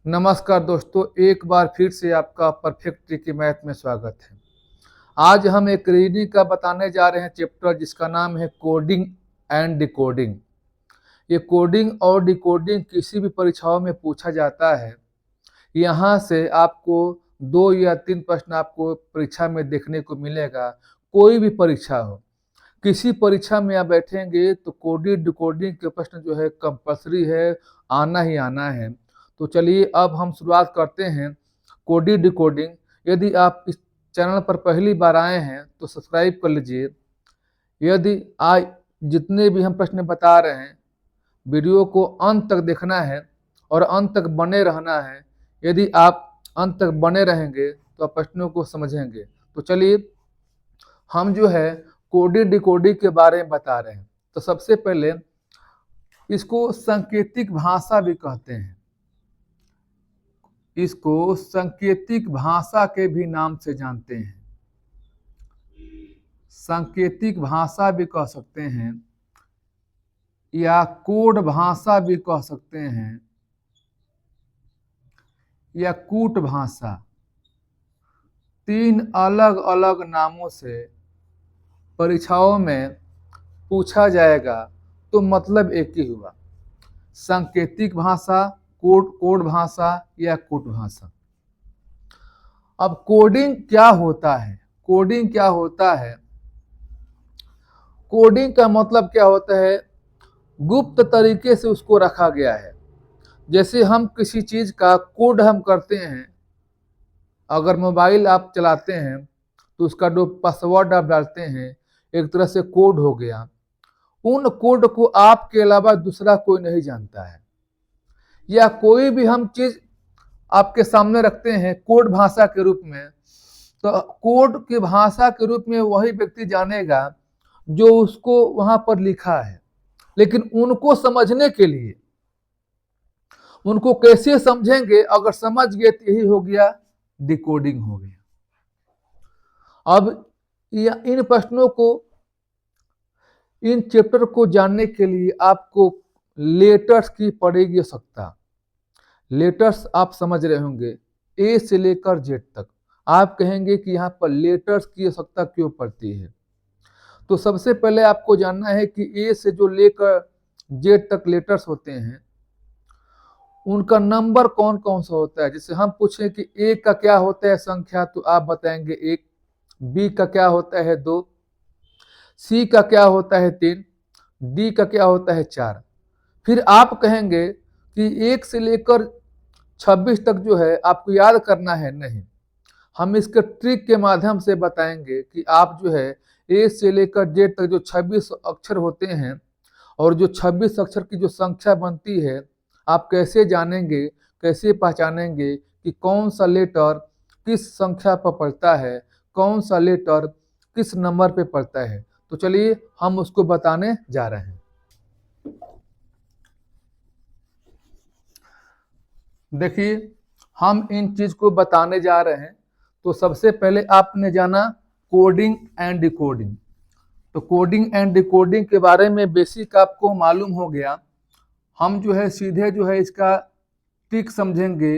नमस्कार दोस्तों, एक बार फिर से आपका परफेक्ट ट्रिकी मैथ में स्वागत है। आज हम एक रीडिंग का बताने जा रहे हैं चैप्टर जिसका नाम है कोडिंग एंड डिकोडिंग। ये कोडिंग और डिकोडिंग किसी भी परीक्षाओं में पूछा जाता है। यहाँ से आपको 2 या 3 प्रश्न आपको परीक्षा में देखने को मिलेगा। कोई भी परीक्षा हो, किसी परीक्षा में आप बैठेंगे तो कोडिंग डिकोडिंग के प्रश्न जो है कंपलसरी है, आना ही आना है। तो चलिए अब हम शुरुआत करते हैं कोडिंग डिकोडिंग। यदि आप इस चैनल पर पहली बार आए हैं तो सब्सक्राइब कर लीजिए। यदि आज जितने भी हम प्रश्न बता रहे हैं, वीडियो को अंत तक देखना है और अंत तक बने रहना है। यदि आप अंत तक बने रहेंगे तो आप प्रश्नों को समझेंगे। तो चलिए हम जो है कोडिंग डिकोडिंग के बारे में बता रहे हैं। तो सबसे पहले इसको सांकेतिक भाषा भी कहते हैं। इसको सांकेतिक भाषा के भी नाम से जानते हैं। सांकेतिक भाषा भी कह सकते हैं या कोड भाषा भी कह सकते हैं या कूट भाषा। 3 अलग अलग नामों से परीक्षाओं में पूछा जाएगा तो मतलब एक ही हुआ, सांकेतिक भाषा, कोड भाषा या कूट भाषा। अब कोडिंग क्या होता है? कोडिंग क्या होता है? कोडिंग का मतलब क्या होता है? गुप्त तरीके से उसको रखा गया है। जैसे हम किसी चीज का कोड हम करते हैं, अगर मोबाइल आप चलाते हैं तो उसका जो पासवर्ड आप डालते हैं एक तरह से कोड हो गया। उन कोड को आपके अलावा दूसरा कोई नहीं जानता है। या कोई भी हम चीज आपके सामने रखते हैं कोड भाषा के रूप में, तो कोड की भाषा के रूप में वही व्यक्ति जानेगा जो उसको वहां पर लिखा है। लेकिन उनको समझने के लिए, उनको कैसे समझेंगे? अगर समझ गए तो यही हो गया, डिकोडिंग हो गया। अब इन प्रश्नों को, इन चैप्टर को जानने के लिए आपको लेटर्स की पड़ेगी आवश्यकता। लेटर्स आप समझ रहे होंगे, ए से लेकर जेड तक। आप कहेंगे कि यहाँ पर लेटर्स की आवश्यकता क्यों पड़ती है? तो सबसे पहले आपको जानना है कि ए से जो लेकर जेड तक लेटर्स होते हैं उनका नंबर कौन कौन सा होता है। जैसे हम पूछें कि ए का क्या होता है संख्या, तो आप बताएंगे 1, बी का क्या होता है 2, सी का क्या होता है 3, डी का क्या होता है 4। फिर आप कहेंगे कि 1 से लेकर 26 तक जो है आपको याद करना है। नहीं, हम इसके ट्रिक के माध्यम से बताएंगे कि आप जो है ए से लेकर जेड तक जो 26 अक्षर होते हैं और जो 26 अक्षर की जो संख्या बनती है, आप कैसे जानेंगे, कैसे पहचानेंगे कि कौन सा लेटर किस संख्या पर पड़ता है, कौन सा लेटर किस नंबर पे पड़ता है। तो चलिए हम उसको बताने जा रहे हैं। देखिए, हम इन चीज को बताने जा रहे हैं। तो सबसे पहले आपने जाना कोडिंग एंड डिकोडिंग। तो कोडिंग एंड डिकोडिंग के बारे में बेसिक आपको मालूम हो गया। हम जो है सीधे जो है इसका ट्रिक समझेंगे।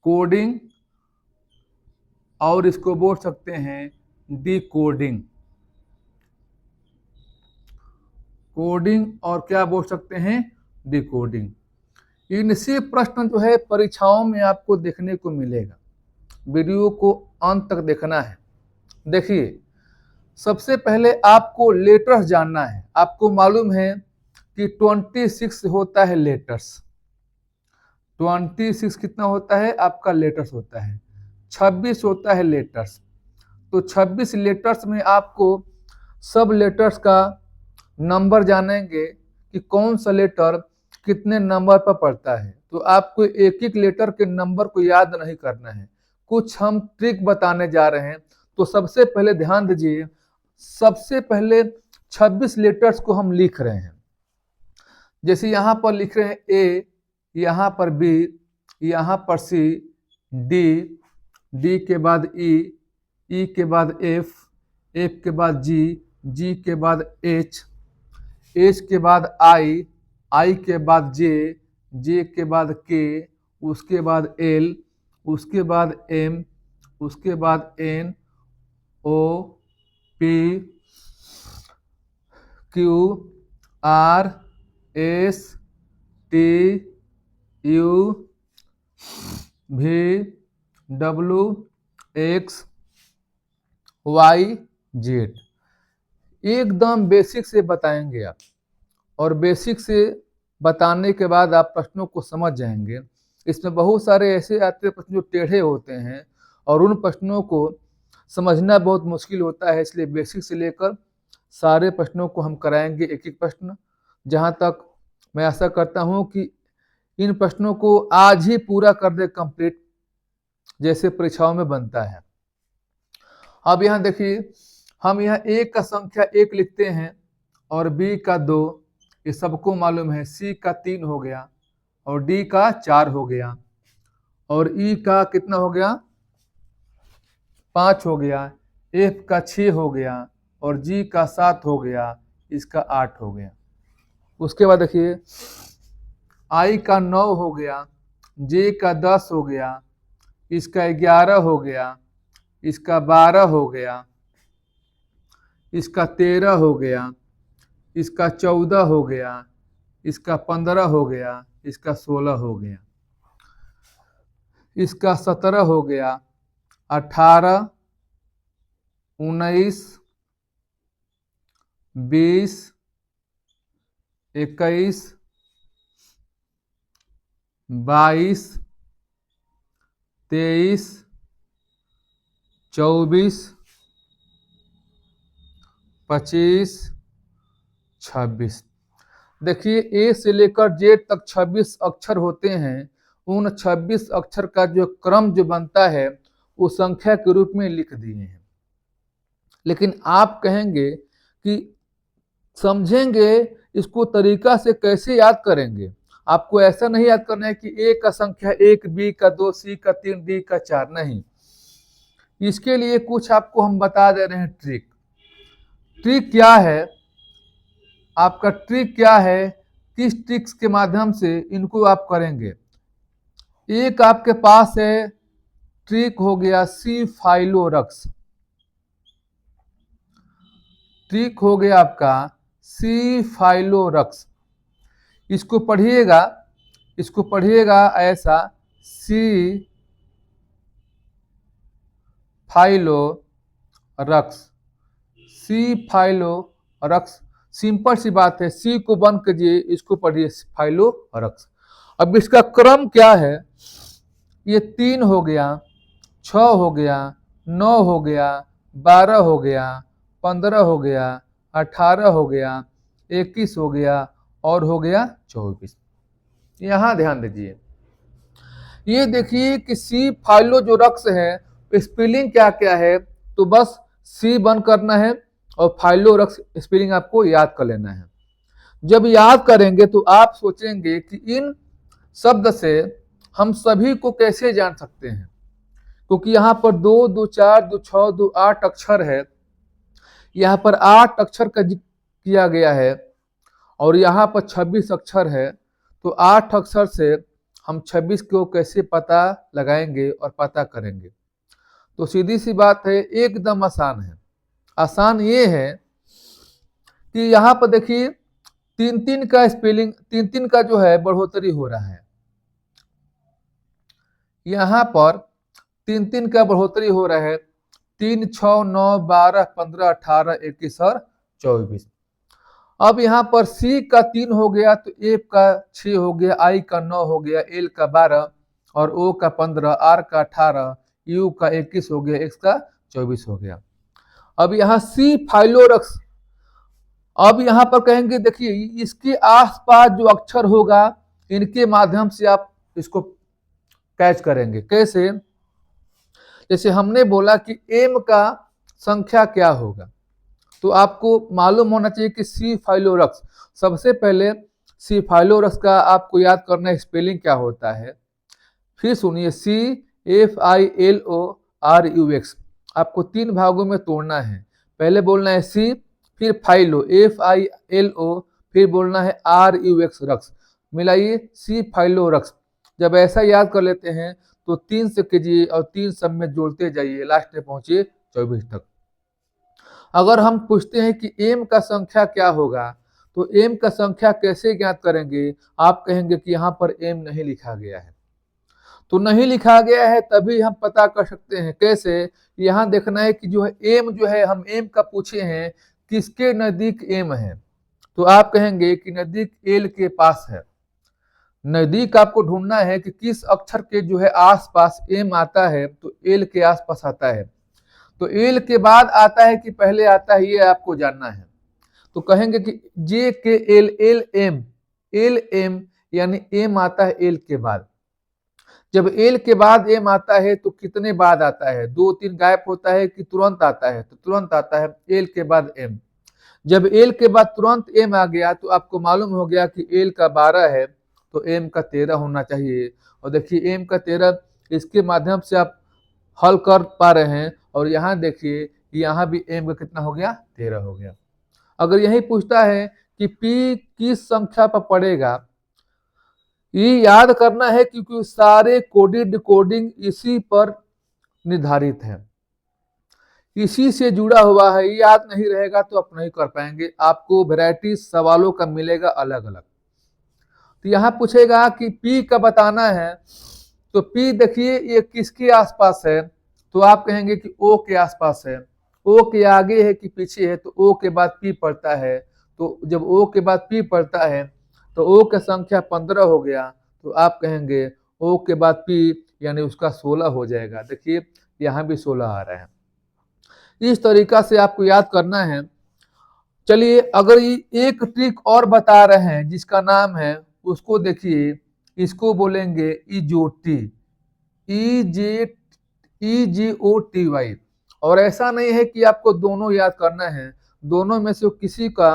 कोडिंग और इसको बोल सकते हैं डिकोडिंग। कोडिंग और क्या बोल सकते हैं? डिकोडिंग। इनसे प्रश्न जो है परीक्षाओं में आपको देखने को मिलेगा। वीडियो को अंत तक देखना है। देखिए, सबसे पहले आपको लेटर्स जानना है। आपको मालूम है कि 26 होता है लेटर्स। 26 कितना होता है आपका लेटर्स होता है। 26 होता है लेटर्स। तो 26 लेटर्स में आपको सब लेटर्स का नंबर जानेंगे कि कौन सा लेटर कितने नंबर पर पड़ता है। तो आपको एक एक लेटर के नंबर को याद नहीं करना है, कुछ हम ट्रिक बताने जा रहे हैं। तो सबसे पहले ध्यान दीजिए, सबसे पहले 26 लेटर्स को हम लिख रहे हैं। जैसे यहाँ पर लिख रहे हैं ए, यहाँ पर बी, यहाँ पर सी, डी, डी के बाद ई के बाद एफ, एफ के बाद जी के बाद एच, एच के बाद आई के बाद जे के बाद के, उसके बाद एल, उसके बाद एम, उसके बाद N, O, P, Q, R, S, T, U, V, W, X, Y, Z. एकदम बेसिक से बताएंगे आप, और बेसिक से बताने के बाद आप प्रश्नों को समझ जाएंगे। इसमें बहुत सारे ऐसे आते हैं प्रश्न जो टेढ़े होते हैं और उन प्रश्नों को समझना बहुत मुश्किल होता है, इसलिए बेसिक से लेकर सारे प्रश्नों को हम कराएंगे एक एक प्रश्न। जहां तक मैं आशा करता हूं कि इन प्रश्नों को आज ही पूरा कर दे कंप्लीट, जैसे परीक्षाओं में बनता है। अब यहाँ देखिए, हम यहाँ ए का संख्या 1 लिखते हैं और बी का 2, ये सबको मालूम है। सी का 3 हो गया और डी का 4 हो गया और ई का कितना हो गया, 5 हो गया, एफ का 6 हो गया और जी का 7 हो गया, इसका 8 हो गया। उसके बाद देखिए, आई का 9 हो गया, जे का 10 हो गया, इसका 11 हो गया, इसका 12 हो गया, इसका 13 हो गया, इसका 14 हो गया, इसका 15 हो गया, इसका 16 हो गया, इसका 17 हो गया, 18, 19, 20, 21, 22, 23, 24, 25, 26। देखिए, ए से लेकर जेड तक 26 अक्षर होते हैं। उन 26 अक्षर का जो क्रम जो बनता है वो संख्या के रूप में लिख दिए हैं। लेकिन आप कहेंगे कि समझेंगे इसको तरीका से कैसे याद करेंगे। आपको ऐसा नहीं याद करना है कि ए का संख्या 1, बी का 2, सी का 3, डी का 4, नहीं। इसके लिए कुछ आपको हम बता दे रहे हैं ट्रिक। ट्रिक क्या है, आपका ट्रिक क्या है, किस ट्रिक्स के माध्यम से इनको आप करेंगे। एक आपके पास है ट्रिक, हो गया सी फाइलोरक्स। ट्रिक हो गया आपका सी फाइलोरक्स। इसको पढ़िएगा, इसको पढ़िएगा ऐसा, सी फाइलोरक्स, सी फाइलोरक्स। सिंपल सी बात है, सी को बंद कीजिए, इसको पढ़िए फाइलोरक्स। अब इसका क्रम क्या है, ये 3 हो गया, 6 हो गया, 9 हो गया, 12 हो गया, 15 हो गया, 18 हो गया, 21 हो गया और हो गया 24। यहां ध्यान दीजिए, ये देखिए कि सी फाइलो जो रक्स है, स्पेलिंग क्या क्या है, तो बस सी बंद करना है और फाइलो रक्स स्पेलिंग आपको याद कर लेना है। जब याद करेंगे तो आप सोचेंगे कि इन शब्द से हम सभी को कैसे जान सकते हैं, क्योंकि यहाँ पर 2, 2, 4, 2, 6, 2, 8 अक्षर है। यहाँ पर 8 अक्षर का जिक्र किया गया है और यहाँ पर 26 अक्षर है। तो 8 अक्षर से हम 26 को कैसे पता लगाएंगे और पता करेंगे। तो सीधी सी बात है, एकदम आसान है। आसान ये है कि यहाँ पर देखिए 3-3 का स्पेलिंग, 3-3 का जो है बढ़ोतरी हो रहा है। यहाँ पर 3-3 का बढ़ोतरी हो रहा है, 3, 6, 9, 12, 15, 18, 21 और 24। अब यहाँ पर सी का 3 हो गया तो एफ का 6 हो गया, आई का 9 हो गया, एल का 12 और ओ का 15, आर का 18, यू का 21 हो गया, एक्स का 24 हो गया। अब यहाँ सी फाइलोरक्स, अब यहाँ पर कहेंगे देखिए इसके आसपास जो अक्षर होगा इनके माध्यम से आप इसको कैच करेंगे। कैसे, जैसे हमने बोला कि एम का संख्या क्या होगा, तो आपको मालूम होना चाहिए कि सी फाइलोरक्स। सबसे पहले सी फाइलोरक्स का आपको याद करना है स्पेलिंग क्या होता है। फिर सुनिए, CFILORUX आपको 3 भागों में तोड़ना है। पहले बोलना है सी, फिर फाइलो FILO, फिर बोलना है RUX रक्स। मिलाइए, सी फाइलोरक्स। जब ऐसा याद कर लेते हैं तो 3 से कीजिए और 3 सब में जोड़ते जाइए, लास्ट में पहुंचे 24 तक। अगर हम पूछते हैं कि एम का संख्या क्या होगा, तो एम का संख्या कैसे ज्ञात करेंगे? आप कहेंगे कि यहाँ पर एम नहीं लिखा गया है, तो नहीं लिखा गया है तभी हम पता कर सकते हैं। कैसे? यहाँ देखना है कि जो है एम जो है, हम एम का पूछे हैं किसके नजदीक एम है, तो आप कहेंगे कि नजदीक एल के पास है। नजदीक आपको ढूंढना है कि किस अक्षर के जो है आसपास एम आता है, तो एल के आसपास आता है। तो एल के बाद आता है कि पहले आता है, ये आपको जानना है। तो कहेंगे कि जे के एल एल एम यानी एम आता है एल के बाद। जब एल के बाद एम आता है तो कितने बाद आता है? 2-3 गैप होता है कि तुरंत आता है? तो तुरंत आता है, एल के बाद एम। जब एल के बाद तुरंत एम आ गया तो आपको मालूम हो गया कि एल का 12 है तो एम का 13 होना चाहिए। और देखिए एम का 13, इसके माध्यम से आप हल कर पा रहे हैं। और यहाँ देखिए यहाँ भी एम का कितना हो गया? 13 हो गया। अगर यही पूछता है कि पी किस संख्या पर पड़ेगा, ये याद करना है क्योंकि सारे कोडिंग डिकोडिंग इसी पर निर्धारित है, इसी से जुड़ा हुआ है। ये याद नहीं रहेगा तो आप नहीं कर पाएंगे, आपको वैरायटी सवालों का मिलेगा अलग अलग। तो यहाँ पूछेगा कि पी का बताना है, तो पी देखिए ये किसके आसपास है, तो आप कहेंगे कि ओ के आसपास है। ओ के आगे है कि पीछे है, तो ओ के बाद पी पड़ता है। तो जब ओ के बाद पी पड़ता है तो ओ का संख्या 15 हो गया, तो आप कहेंगे ओ के बाद पी यानी उसका 16 हो जाएगा। देखिए यहाँ भी 16 आ रहा है। इस तरीका से आपको याद करना है। चलिए अगर ये एक ट्रिक और बता रहे हैं जिसका नाम है, उसको देखिए, इसको बोलेंगे इजोटी, EJOTY। और ऐसा नहीं है कि आपको दोनों याद करना है, दोनों में से किसी का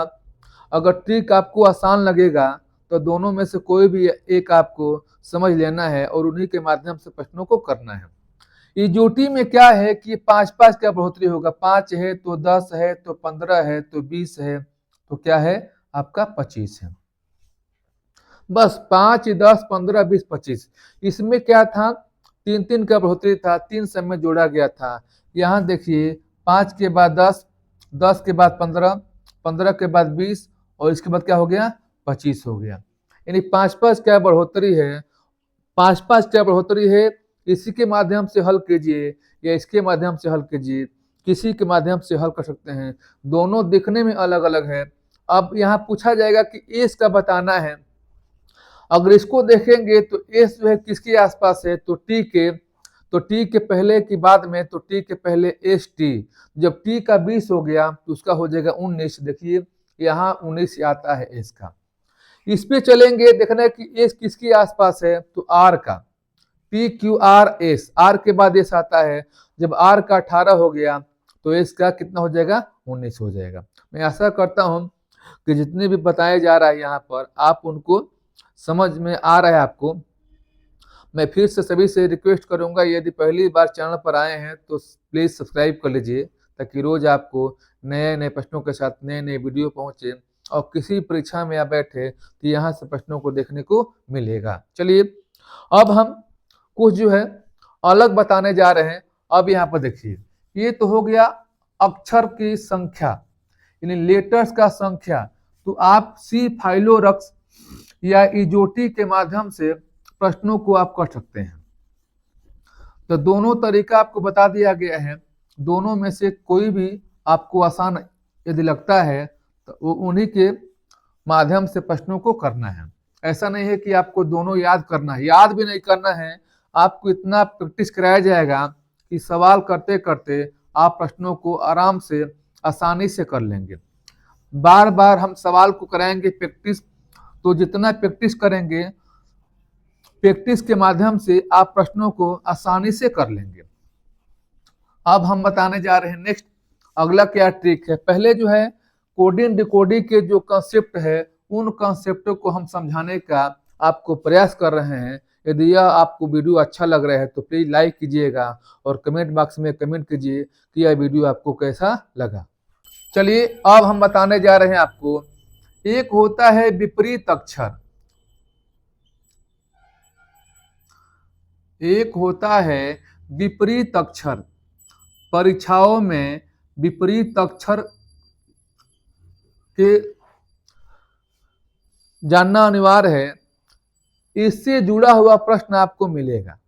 अगर ट्रिक आपको आसान लगेगा तो दोनों में से कोई भी एक आपको समझ लेना है और उन्हीं के माध्यम से प्रश्नों को करना है। इजोटी में क्या है कि 5-5 का बढ़ोतरी होगा, 5 है तो 10 है तो 15 है तो 20 है, तो क्या है आपका 25 है। बस 5, 10, 15, 20, 25। इसमें क्या था? 3-3 का बढ़ोतरी था, 3 सब में जोड़ा गया था। यहाँ देखिए 5 के बाद 10, 10 के बाद 15, 15 के बाद 20 और इसके बाद क्या हो गया? 25 हो गया। यानी 5-5 क्या बढ़ोतरी है, 5-5 क्या बढ़ोतरी है। इसी के माध्यम से हल कीजिए या इसके माध्यम से हल कीजिए, किसी के माध्यम से हल कर सकते हैं, दोनों दिखने में अलग अलग है। अब यहाँ पूछा जाएगा कि एस का बताना है। अगर इसको देखेंगे तो एस जो है किसके आसपास है, तो टी के। तो टी के पहले की बाद में, तो टी के पहले एस टी। जब टी का 20 हो गया तो उसका हो जाएगा 19। देखिए यहाँ 19 आता है एस का। इस पे चलेंगे, देखना है कि एस किसके आसपास है, तो आर का। P Q R S, R के बाद एस आता है। जब आर का 18 हो गया तो एस का कितना हो जाएगा? 19 हो जाएगा। मैं आशा करता हूं कि जितने भी बताए जा रहा है यहाँ पर आप उनको समझ में आ रहा है आपको। मैं फिर से सभी से रिक्वेस्ट करूंगा, यदि पहली बार चैनल पर आए हैं तो प्लीज सब्सक्राइब कर लीजिए, ताकि रोज आपको नए नए प्रश्नों के साथ नए नए वीडियो पहुंचे और किसी परीक्षा में आप बैठे तो यहाँ से प्रश्नों को देखने को मिलेगा। चलिए अब हम कुछ जो है अलग बताने जा रहे हैं। अब यहाँ पर देखिए, ये तो हो गया अक्षर की संख्या यानी लेटर्स का संख्या। तो आप सी फाइलोरक्स या इजोटी के माध्यम से प्रश्नों को आप कर सकते हैं। तो दोनों तरीका आपको बता दिया गया है, दोनों में से कोई भी आपको आसान यदि लगता है तो वो उन्हीं के माध्यम से प्रश्नों को करना है। ऐसा नहीं है कि आपको दोनों याद करना है, याद भी नहीं करना है, आपको इतना प्रैक्टिस कराया जाएगा कि सवाल करते करते आप प्रश्नों को आराम से आसानी से कर लेंगे। बार बार हम सवाल को कराएंगे प्रैक्टिस, तो जितना प्रैक्टिस करेंगे, प्रैक्टिस के माध्यम से आप प्रश्नों को आसानी से कर लेंगे। अब हम बताने जा रहे हैं नेक्स्ट अगला क्या ट्रिक है। पहले जो है कोडिंग डिकोडिंग के जो कॉन्सेप्ट है, उन कॉन्सेप्टों को हम समझाने का आपको प्रयास कर रहे हैं। यदि यह आपको वीडियो अच्छा लग रहा है तो प्लीज लाइक कीजिएगा और कमेंट बॉक्स में कमेंट कीजिए कि यह वीडियो आपको कैसा लगा। चलिए अब हम बताने जा रहे हैं आपको, एक होता है विपरीत अक्षर, एक होता है विपरीत अक्षर। परीक्षाओं में विपरीत अक्षर के जानना अनिवार्य है। इससे जुड़ा हुआ प्रश्न आपको मिलेगा।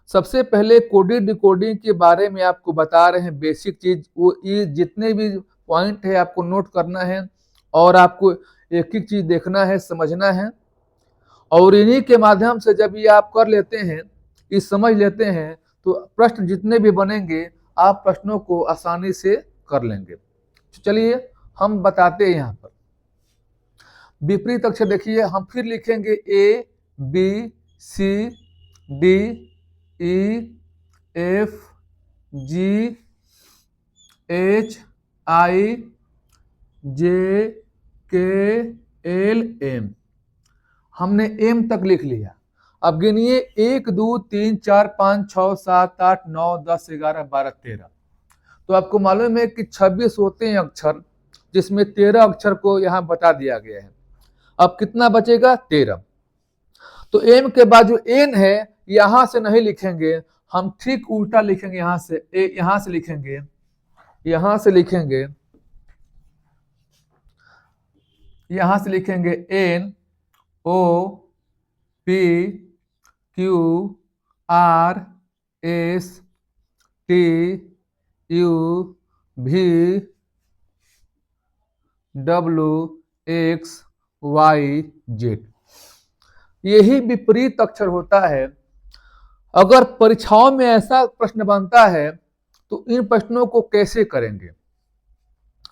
सबसे पहले कोडिंग डिकोडिंग के बारे में आपको बता रहे हैं, बेसिक चीज। वो ये जितने भी पॉइंट है आपको नोट करना है और आपको एक एक चीज देखना है, समझना है। और इन्हीं के माध्यम से जब ये आप कर लेते हैं, ये समझ लेते हैं, तो प्रश्न जितने भी बनेंगे आप प्रश्नों को आसानी से कर लेंगे। चलिए हम बताते हैं। यहाँ पर विपरीत अक्षर देखिए, हम फिर लिखेंगे A B C D E F G H I J K L M. हमने एम तक लिख लिया। अब गिनिए 1 2 3 4 5 6 7 8 9 10 11 12 13। तो आपको मालूम है कि 26 होते हैं अक्षर, जिसमें 13 अक्षर को यहाँ बता दिया गया है। अब कितना बचेगा? 13। तो एम के बाद जो एन है यहां से नहीं लिखेंगे, हम ठीक उल्टा लिखेंगे। यहां से लिखेंगे, यहां से लिखेंगे, यहां से लिखेंगे N O P Q R S T U V W X Y Z. यही विपरीत अक्षर होता है। अगर परीक्षाओं में ऐसा प्रश्न बनता है तो इन प्रश्नों को कैसे करेंगे?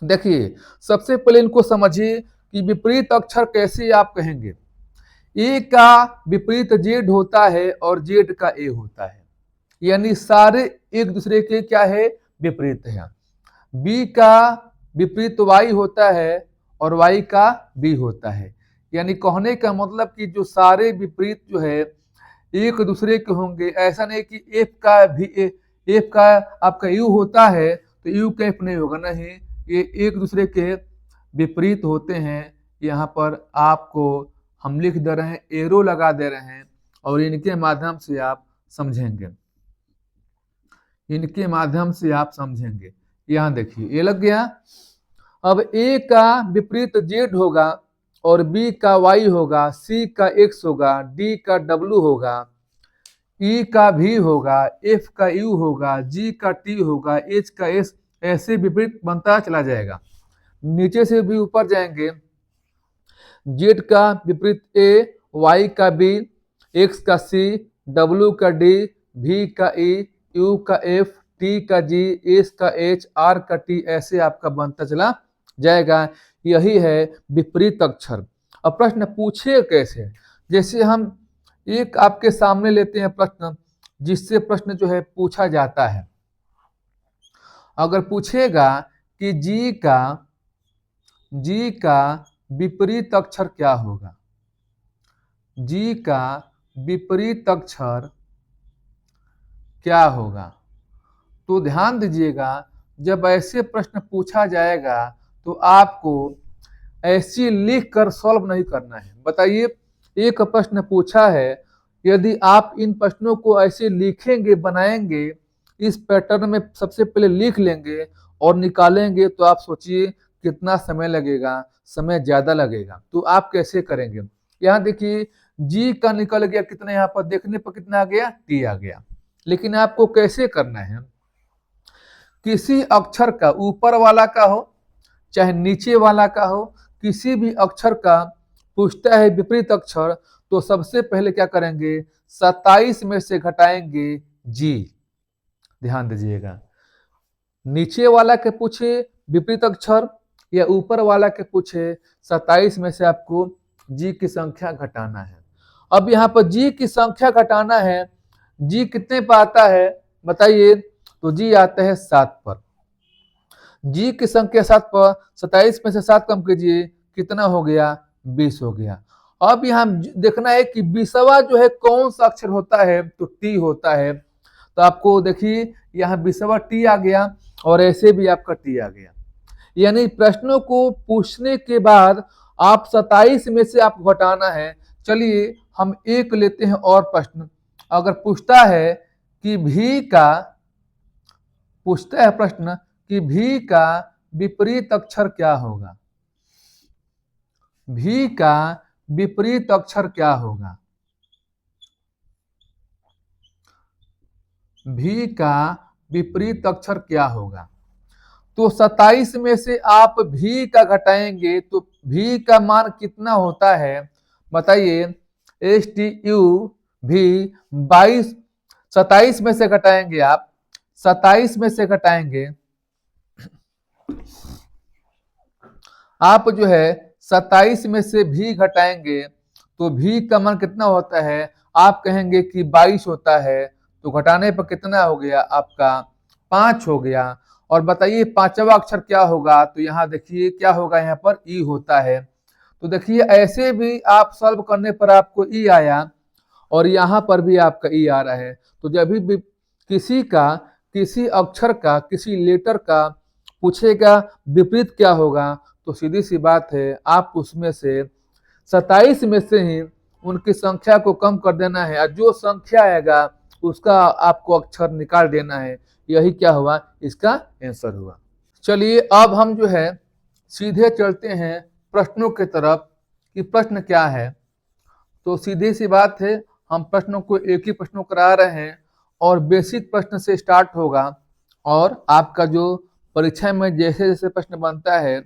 देखिए, सबसे पहले इनको समझिए कि विपरीत अक्षर कैसे आप कहेंगे। ए का विपरीत जेड होता है और जेड का ए होता है, यानी सारे एक दूसरे के क्या है? विपरीत है। बी का विपरीत वाई होता है और वाई का बी होता है, यानी कहने का मतलब कि जो सारे विपरीत जो है एक दूसरे के होंगे। ऐसा नहीं कि एफ का आपका यू होता है तो यू का एफ नहीं होगा, नहीं, ये एक दूसरे के विपरीत होते हैं। यहाँ पर आपको हम लिख दे रहे हैं, एरो लगा दे रहे हैं, और इनके माध्यम से आप समझेंगे, इनके माध्यम से आप समझेंगे। यहाँ देखिए ये लग गया। अब ए का विपरीत जेड होगा और बी का वाई होगा, सी का एक्स होगा, डी का डब्ल्यू होगा, ई का भी होगा, एफ का यू होगा, जी का टी होगा, एच का एस। ऐसे विपरीत बनता चला जाएगा। नीचे से भी ऊपर जाएंगे, जेड का विपरीत ए, वाई का बी, एक्स का सी, डब्ल्यू का डी, भी का ई, यू का एफ, टी का जी, एस का एच, आर का टी। ऐसे आपका बनता चला जाएगा। यही है विपरीत अक्षर। अब प्रश्न पूछे कैसे? जैसे हम एक आपके सामने लेते हैं प्रश्न, जिससे प्रश्न जो है पूछा जाता है। अगर पूछेगा कि जी का विपरीत अक्षर क्या होगा, जी का विपरीत अक्षर क्या होगा, तो ध्यान दीजिएगा, जब ऐसे प्रश्न पूछा जाएगा तो आपको ऐसी लिख कर सॉल्व नहीं करना है। बताइए, एक प्रश्न पूछा है, यदि आप इन प्रश्नों को ऐसे लिखेंगे, बनाएंगे, इस पैटर्न में सबसे पहले लिख लेंगे और निकालेंगे, तो आप सोचिए कितना समय लगेगा। समय ज्यादा लगेगा। तो आप कैसे करेंगे? यहाँ देखिए, जी का निकल गया, कितना यहाँ पर देखने पर कितना आ गया? टी आ गया। लेकिन आपको कैसे करना है? किसी अक्षर का, ऊपर वाला का हो चाहे नीचे वाला का हो, किसी भी अक्षर का पूछता है विपरीत अक्षर, तो सबसे पहले क्या करेंगे? 27 में से घटाएंगे जी। ध्यान दीजिएगा, नीचे वाला के पूछे विपरीत अक्षर या ऊपर वाला के पूछे, 27 में से आपको जी की संख्या घटाना है। अब यहाँ पर जी की संख्या घटाना है। जी कितने पर आता है बताइए? तो जी आता है 7 पर। जी की संख्या 7 पर, 27 में से 7 कम कीजिए, कितना हो गया? 20 हो गया। अब यहाँ देखना है कि 20वां जो है कौन सा अक्षर होता है, तो टी होता है। तो आपको देखिए यहाँ 20वां टी आ गया और ऐसे भी आपका टी आ गया। यानी प्रश्नों को पूछने के बाद आप 27 में से आप घटाना है। चलिए हम एक लेते हैं और प्रश्न। अगर पूछता है कि पूछता है प्रश्न कि भी का विपरीत अक्षर क्या होगा, भी का विपरीत अक्षर क्या होगा, भी का विपरीत अक्षर क्या होगा। तो 27 में से आप भी का घटाएंगे तो भी का मान कितना होता है बताइए। STU भी 27 में से घटाएंगे आप, 27 में से घटाएंगे आप जो है 27 में से भी घटाएंगे तो भी का मान कितना होता है, आप कहेंगे कि 22 होता है, तो घटाने पर कितना हो गया आपका 5 हो गया। और बताइए पांचवा अक्षर क्या होगा, तो यहाँ देखिए क्या होगा, यहाँ पर ई होता है। तो देखिए ऐसे भी आप सॉल्व करने पर आपको ई आया और यहाँ पर भी आपका ई आ रहा है। तो जब भी किसी अक्षर का किसी लेटर का पूछेगा विपरीत क्या होगा, तो सीधी सी बात है आप उसमें से 27 में से ही उनकी संख्या को कम कर देना है और जो संख्या आएगा उसका आपको अक्षर निकाल देना है। यही क्या हुआ, इसका आंसर हुआ। चलिए अब हम जो है सीधे चलते हैं प्रश्नों की तरफ कि प्रश्न क्या है। तो सीधी सी बात है, हम प्रश्नों को एक ही प्रश्नों करा रहे हैं और बेसिक प्रश्न से स्टार्ट होगा और आपका जो परीक्षा में जैसे जैसे प्रश्न बनता है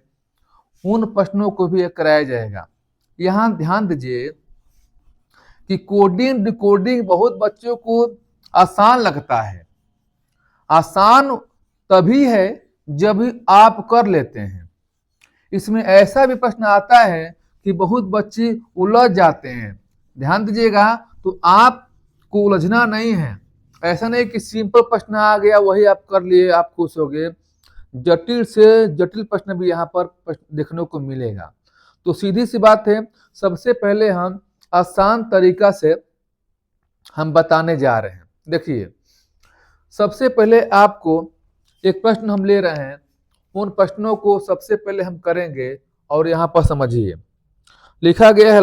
उन प्रश्नों को भी कराया जाएगा। यहाँ ध्यान दीजिए कि कोडिंग डिकोडिंग बहुत बच्चों को आसान लगता है। आसान तभी है जब आप कर लेते हैं। इसमें ऐसा भी प्रश्न आता है कि बहुत बच्चे उलझ जाते हैं। ध्यान दीजिएगा, तो आपको उलझना नहीं है। ऐसा नहीं कि सिंपल प्रश्न आ गया वही आप कर लिए आप खुश हो गए। जटिल से जटिल प्रश्न भी यहाँ पर देखने को मिलेगा। तो सीधी सी बात है, सबसे पहले हम आसान तरीका से हम बताने जा रहे हैं। देखिए सबसे पहले आपको एक प्रश्न हम ले रहे हैं, उन प्रश्नों को सबसे पहले हम करेंगे और यहाँ पर समझिए लिखा गया है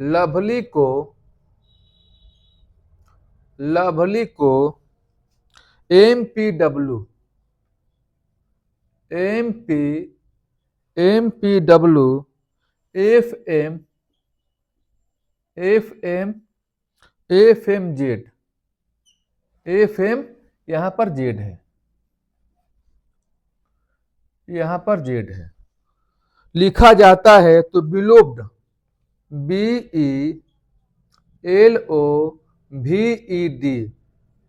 लवली को MPW FM यहाँ पर जेड है, यहाँ पर जेड है, लिखा जाता है। तो बिलोव्ड BELOVED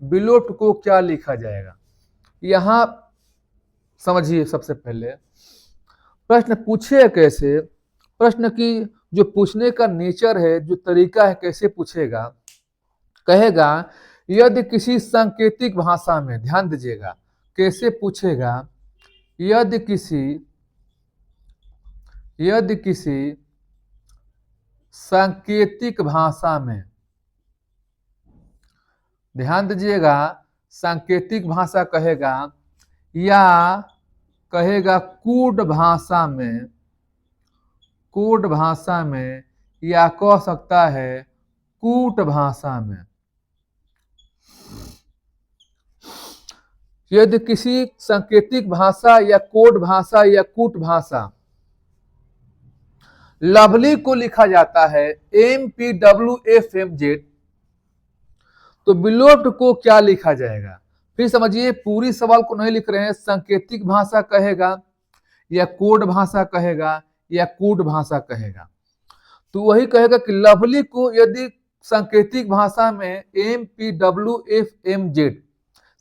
बिलोव्ड को क्या लिखा जाएगा, यहाँ समझिए। सबसे पहले प्रश्न पूछे कैसे, प्रश्न की जो पूछने का नेचर है, जो तरीका है, कैसे पूछेगा। कहेगा यदि किसी सांकेतिक भाषा में, ध्यान दीजिएगा कैसे पूछेगा, यदि किसी सांकेतिक भाषा में, ध्यान दीजिएगा सांकेतिक भाषा कहेगा या कहेगा कोड भाषा में या कह सकता है कूट भाषा में। यदि किसी सांकेतिक भाषा या कोड भाषा या कूट भाषा लवली को लिखा जाता है MPWFMZ, तो बिलोव्ड को क्या लिखा जाएगा। फिर समझिए पूरी सवाल को नहीं लिख रहे हैं, सांकेतिक भाषा कहेगा या कोड भाषा कहेगा या कूट भाषा कहेगा। तो वही कहेगा कि लवली को यदि सांकेतिक भाषा में MPWFMZ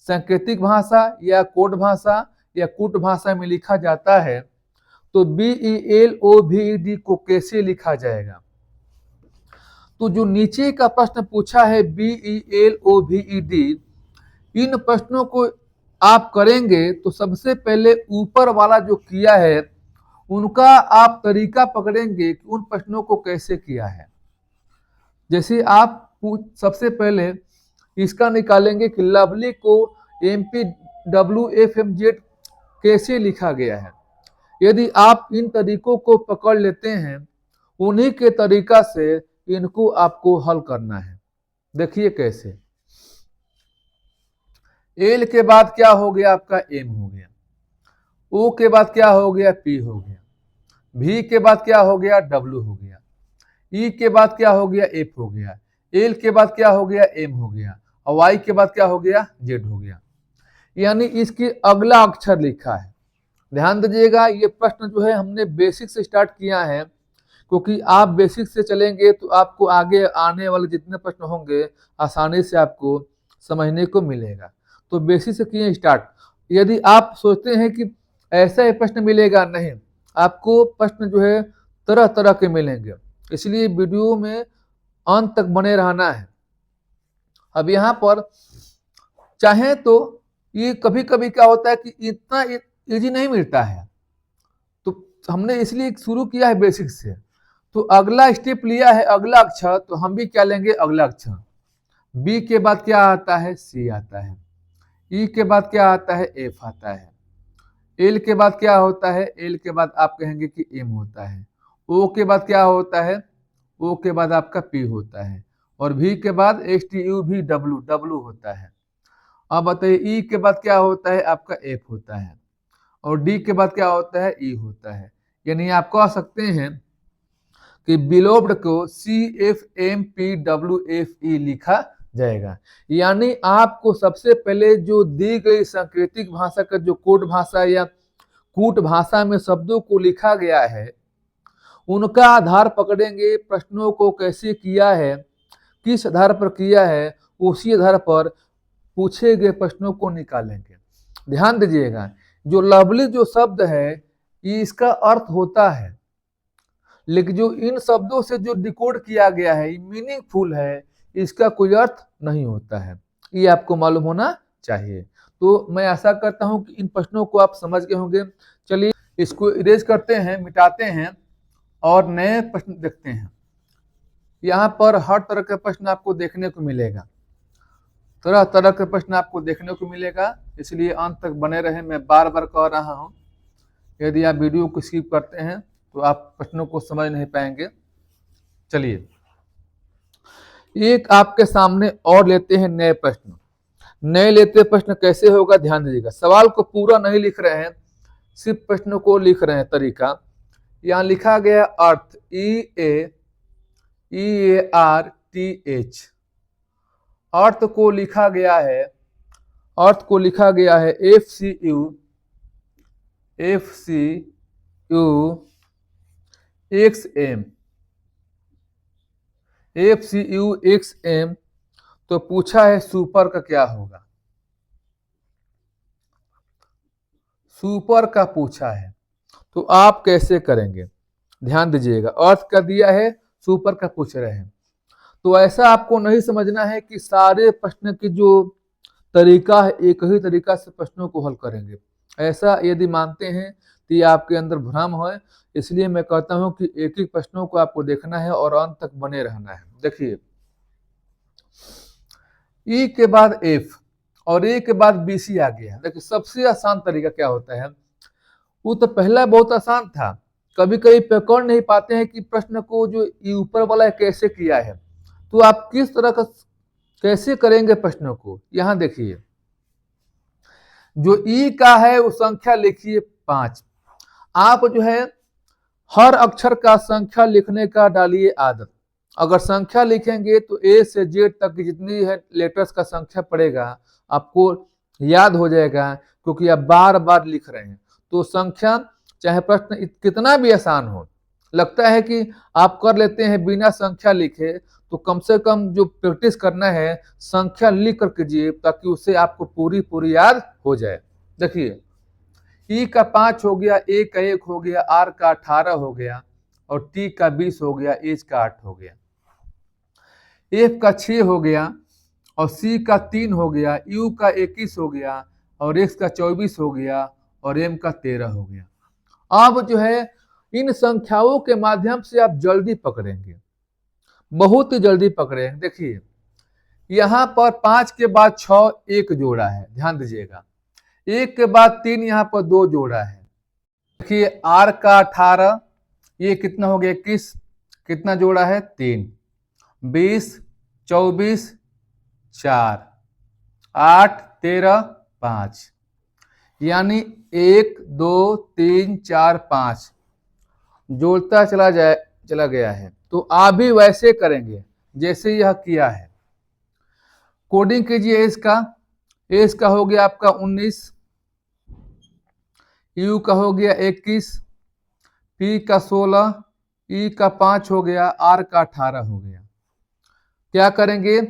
सांकेतिक भाषा या कोड भाषा या कूट भाषा में लिखा जाता है तो BELOVED को कैसे लिखा जाएगा। तो जो नीचे का प्रश्न पूछा है BELOVED, इन प्रश्नों को आप करेंगे तो सबसे पहले ऊपर वाला जो किया है उनका आप तरीका पकड़ेंगे कि उन प्रश्नों को कैसे किया है। जैसे आप सबसे पहले इसका निकालेंगे कि लवली को MPWFMZ कैसे लिखा गया है। यदि आप इन तरीकों को पकड़ लेते हैं, उन्हीं के तरीका से इनको आपको हल करना है। देखिए कैसे। एल के बाद क्या हो गया आपका एम हो गया, ओ के बाद क्या हो गया पी हो गया, भी के बाद क्या हो गया डब्ल्यू हो गया, ई के बाद क्या हो गया एफ हो गया, एल के बाद क्या हो गया एम हो गया, और वाई के बाद क्या हो गया जेड हो गया। यानी इसकी अगला अक्षर लिखा है। ध्यान दीजिएगा, ये प्रश्न जो है हमने बेसिक से स्टार्ट किया है, क्योंकि आप बेसिक से चलेंगे तो आपको आगे आने वाले जितने प्रश्न होंगे आसानी से आपको समझने को मिलेगा। तो बेसिक से किए स्टार्ट। यदि आप सोचते हैं कि ऐसा ही प्रश्न मिलेगा, नहीं, आपको प्रश्न जो है तरह तरह के मिलेंगे, इसलिए वीडियो में अंत तक बने रहना है। अब यहाँ पर चाहे तो ये कभी कभी क्या होता है कि इतना इजी नहीं मिलता है, तो हमने इसलिए शुरू किया है बेसिक से। तो अगला स्टेप लिया है अगला अक्षर, तो हम भी क्या लेंगे अगला अक्षर। बी के बाद क्या आता है सी आता है, ई के बाद क्या आता है एफ आता है, एल के बाद क्या होता है, एल के बाद आप कहेंगे कि एम होता है, ओ के बाद क्या होता है, ओ के बाद आपका पी होता है, और भी के बाद एस टी यू भी डब्ल्यू डब्ल्यू होता है। अब बताइए ई के बाद क्या होता है आपका एफ होता है, और डी के बाद क्या होता है ई होता है। यानी आप कह सकते हैं कि बिलोव्ड को C F M P W F E लिखा जाएगा। यानी आपको सबसे पहले जो दी गई सांकेतिक भाषा का जो कोड भाषा या कूट भाषा में शब्दों को लिखा गया है, उनका आधार पकड़ेंगे, प्रश्नों को कैसे किया है, किस आधार पर किया है, उसी आधार पर पूछे गए प्रश्नों को निकालेंगे। ध्यान दीजिएगा, जो लवली जो शब्द है ये इसका अर्थ होता है, लेकिन जो इन शब्दों से जो डिकोड किया गया है ये मीनिंगफुल है, इसका कोई अर्थ नहीं होता है। ये आपको मालूम होना चाहिए। तो मैं आशा करता हूं कि इन प्रश्नों को आप समझ गए होंगे। चलिए इसको इरेज करते हैं, मिटाते हैं और नए प्रश्न देखते हैं। यहाँ पर हर तरह के प्रश्न आपको देखने को मिलेगा, तरह तरह के प्रश्न आपको देखने को मिलेगा, इसलिए अंत तक बने रहे। मैं बार बार कह रहा हूँ, यदि आप वीडियो को स्किप करते हैं तो आप प्रश्नों को समझ नहीं पाएंगे। चलिए एक आपके सामने और लेते हैं नए प्रश्न। नए लेते प्रश्न कैसे होगा ध्यान दीजिएगा, सवाल को पूरा नहीं लिख रहे हैं, सिर्फ प्रश्न को लिख रहे हैं। तरीका यहाँ लिखा गया अर्थ EARTH, अर्थ को लिखा गया है, अर्थ को लिखा गया है FCU XM, तो पूछा है सुपर का क्या होगा, सुपर का पूछा है, तो आप कैसे करेंगे। ध्यान दीजिएगा, अर्थ का दिया है, सुपर का पूछ रहे हैं। तो ऐसा आपको नहीं समझना है कि सारे प्रश्न की जो तरीका है एक ही तरीका से प्रश्नों को हल करेंगे। ऐसा यदि मानते हैं तो ये आपके अंदर भ्रम है। इसलिए मैं कहता हूं कि एक एक प्रश्नों को आपको देखना है और अंत तक बने रहना है। देखिए ई के बाद एफ और ए के बाद बीसी आ गया। देखिए सबसे आसान तरीका क्या होता है, वो तो पहला बहुत आसान था, कभी कभी पकड़ नहीं पाते हैं कि प्रश्न को जो ऊपर वाला है कैसे किया है, तो आप किस तरह का कैसे करेंगे प्रश्नों को। यहां देखिए जो ई का है वो संख्या लिखिए 5। आप जो है हर अक्षर का संख्या लिखने का डालिए आदत। अगर संख्या लिखेंगे तो ए से जेड तक की जितनी है लेटर्स का संख्या पड़ेगा आपको याद हो जाएगा, क्योंकि आप बार बार लिख रहे हैं। तो संख्या चाहे प्रश्न कितना भी आसान हो, लगता है कि आप कर लेते हैं बिना संख्या लिखे, तो कम से कम जो प्रैक्टिस करना है संख्या लिख कर कीजिए, ताकि उससे आपको पूरी पूरी याद हो जाए। देखिए ई का 5 हो गया, ए का 1 हो गया, आर का 18 हो गया, और टी का 20 हो गया, एच का 8 हो गया, एफ का 6 हो गया, और सी का 3 हो गया, यू का 21 हो गया, और एक्स का 24 हो गया, और एम का 13 हो गया। अब जो है इन संख्याओं के माध्यम से आप जल्दी पकड़ेंगे, बहुत ही जल्दी पकड़ेंगे। देखिए यहाँ पर 5 के बाद 6 एक जोड़ा है, ध्यान दीजिएगा, 1 के बाद 3 यहाँ पर 2 जोड़ा है। देखिए आर का 18, ये कितना हो गया 21, कितना जोड़ा है 3, 20, 24, 4, 8, 13, 5, यानी 1, 2, 3, 4, 5 जोड़ता चला गया है। तो आप भी वैसे करेंगे जैसे यह किया है। कोडिंग कीजिए एज का। एज का हो गया आपका 19, यू का हो गया 21, पी का 16, ई का 5 हो गया, आर का 18 हो गया। क्या करेंगे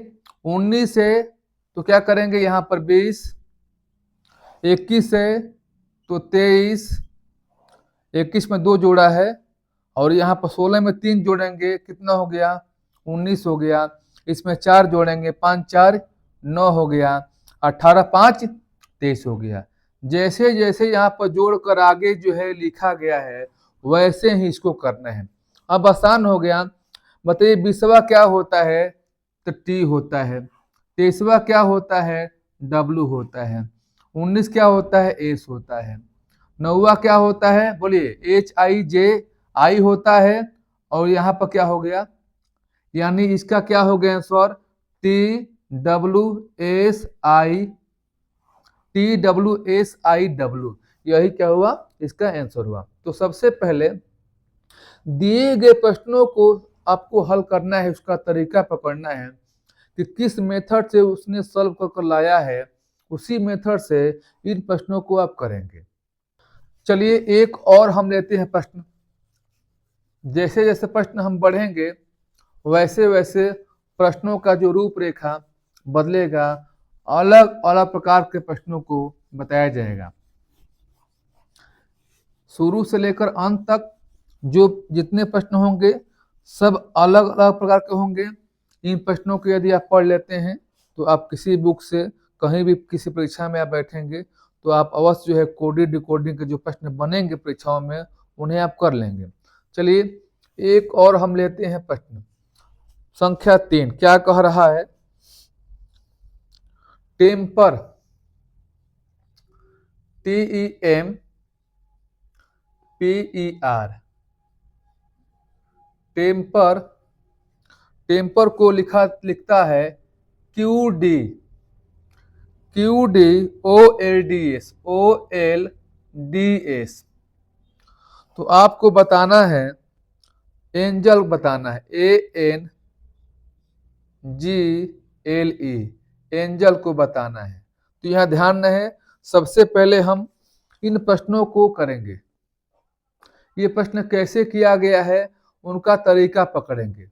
19 है तो क्या करेंगे यहाँ पर 20, 21 है तो 23, 21 में 2 जोड़ा है और यहाँ पर 16 में 3 जोड़ेंगे, कितना हो गया 19 हो गया। इसमें 4 जोड़ेंगे, 5 4 9 हो गया, 18 5 23 हो गया। जैसे जैसे यहाँ पर जोड़कर आगे जो है लिखा गया है वैसे ही इसको करना है। अब आसान हो गया। बताइए 20वां क्या होता है तो टी होता है, 23वां क्या होता है डब्लू होता है, 19 क्या होता है एस होता है, 9वां क्या होता है बोलिए HIJ होता है। और यहाँ पर क्या हो गया यानी इसका क्या हो गया आंसर TWSIW, यही क्या हुआ इसका आंसर हुआ। तो सबसे पहले दिए गए प्रश्नों को आपको हल करना है, उसका तरीका पकड़ना है कि किस मेथड से उसने सॉल्व कर लाया है, उसी मेथड से इन प्रश्नों को आप करेंगे। चलिए एक और हम लेते हैं प्रश्न। जैसे जैसे प्रश्न हम बढ़ेंगे वैसे वैसे प्रश्नों का जो रूपरेखा बदलेगा, अलग अलग प्रकार के प्रश्नों को बताया जाएगा। शुरू से लेकर अंत तक जो जितने प्रश्न होंगे सब अलग अलग प्रकार के होंगे। इन प्रश्नों को यदि आप पढ़ लेते हैं तो आप किसी बुक से कहीं भी किसी परीक्षा में आप बैठेंगे तो आप अवश्य जो है कोडिंग डिकोडिंग के जो प्रश्न बनेंगे परीक्षाओं में उन्हें आप कर लेंगे। चलिए एक और हम लेते हैं प्रश्न संख्या 3। क्या कह रहा है टेम्पर TEMPER टेम्पर को लिखता है QDOLDS। तो आपको बताना है एंजल बताना है ANGLE, एंजल को बताना है। तो यहाँ ध्यान रहे सबसे पहले हम इन प्रश्नों को करेंगे। ये प्रश्न कैसे किया गया है उनका तरीका पकड़ेंगे।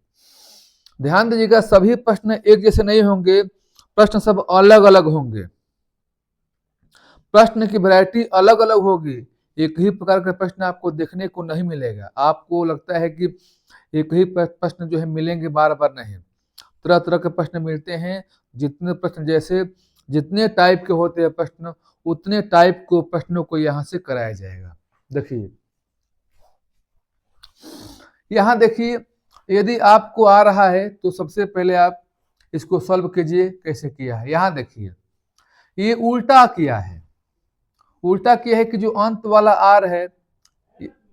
ध्यान दीजिएगा सभी प्रश्न एक जैसे नहीं होंगे, प्रश्न सब अलग अलग होंगे, प्रश्न की वैरायटी अलग अलग होगी। एक ही प्रकार का प्रश्न आपको देखने को नहीं मिलेगा। आपको लगता है कि एक ही प्रश्न जो है मिलेंगे, बार बार नहीं, तरह तरह के प्रश्न मिलते हैं। जितने प्रश्न जैसे जितने टाइप के होते हैं प्रश्न उतने टाइप को प्रश्नों को यहाँ से कराया जाएगा। देखिए यहाँ देखिए यदि आपको आ रहा है तो सबसे पहले आप इसको सॉल्व कीजिए। कैसे किया है यहाँ देखिए, ये उल्टा किया है। उल्टा किया है कि जो अंत वाला आर है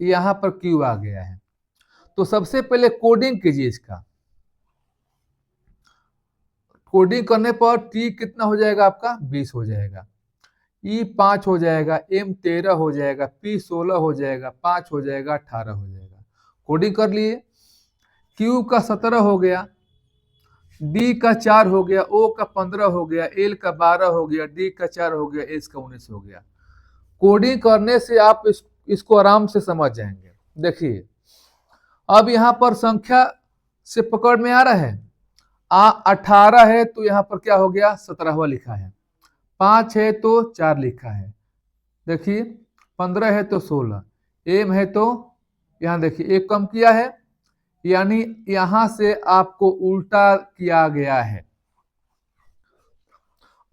यहाँ पर क्यू आ गया है। तो सबसे पहले कोडिंग कीजिए इसका। कोडिंग करने पर टी कितना हो जाएगा आपका 20 हो जाएगा, ई 5 हो जाएगा, एम 13 हो जाएगा, पी 16 हो जाएगा, 5 हो जाएगा, 18 हो जाएगा। कोडिंग कर लिए। क्यू का 17 हो गया, डी का 4 हो गया, ओ का 15 हो गया, एल का 12 हो गया, डी का 4 हो गया, एस का 19 हो गया। कोडिंग करने से आप इसको आराम से समझ जाएंगे। देखिए अब यहाँ पर संख्या से पकड़ में आ रहा है। 18 है तो यहाँ पर क्या हो गया 17वां लिखा है, 5 है तो 4 लिखा है, देखिए 15 है तो 16, एम है तो यहाँ देखिए एक कम किया है, यानी यहां से आपको उल्टा किया गया है।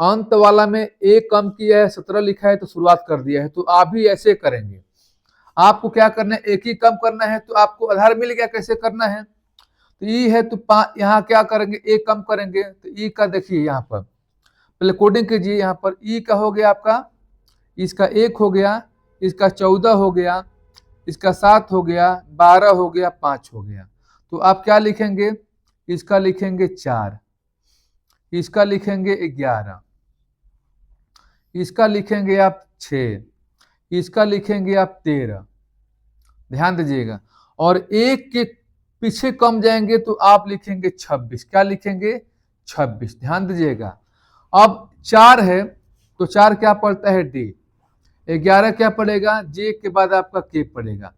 अंत वाला में एक कम किया है, 17 लिखा है तो शुरुआत कर दिया है। तो आप भी ऐसे करेंगे। आपको क्या करना है, एक ही कम करना है। तो आपको आधार मिल गया कैसे करना है। तो ई है तो यहाँ क्या करेंगे एक कम करेंगे। तो ई का देखिए यहाँ पर पहले कोडिंग कीजिए। यहाँ पर ई का हो गया आपका, इसका 1 हो गया, इसका 14 हो गया, इसका 7 हो गया, 12 हो गया, 5 हो गया। तो आप क्या लिखेंगे इसका लिखेंगे 4, इसका लिखेंगे 11, इसका लिखेंगे आप 6, इसका लिखेंगे आप 13। ध्यान दीजिएगा। और एक के पीछे कम जाएंगे तो आप लिखेंगे 26। क्या लिखेंगे? 26। ध्यान दीजिएगा। अब 4 है तो 4 क्या पड़ता है? डी। 11 क्या पड़ेगा? जे के बाद आपका के पड़ेगा।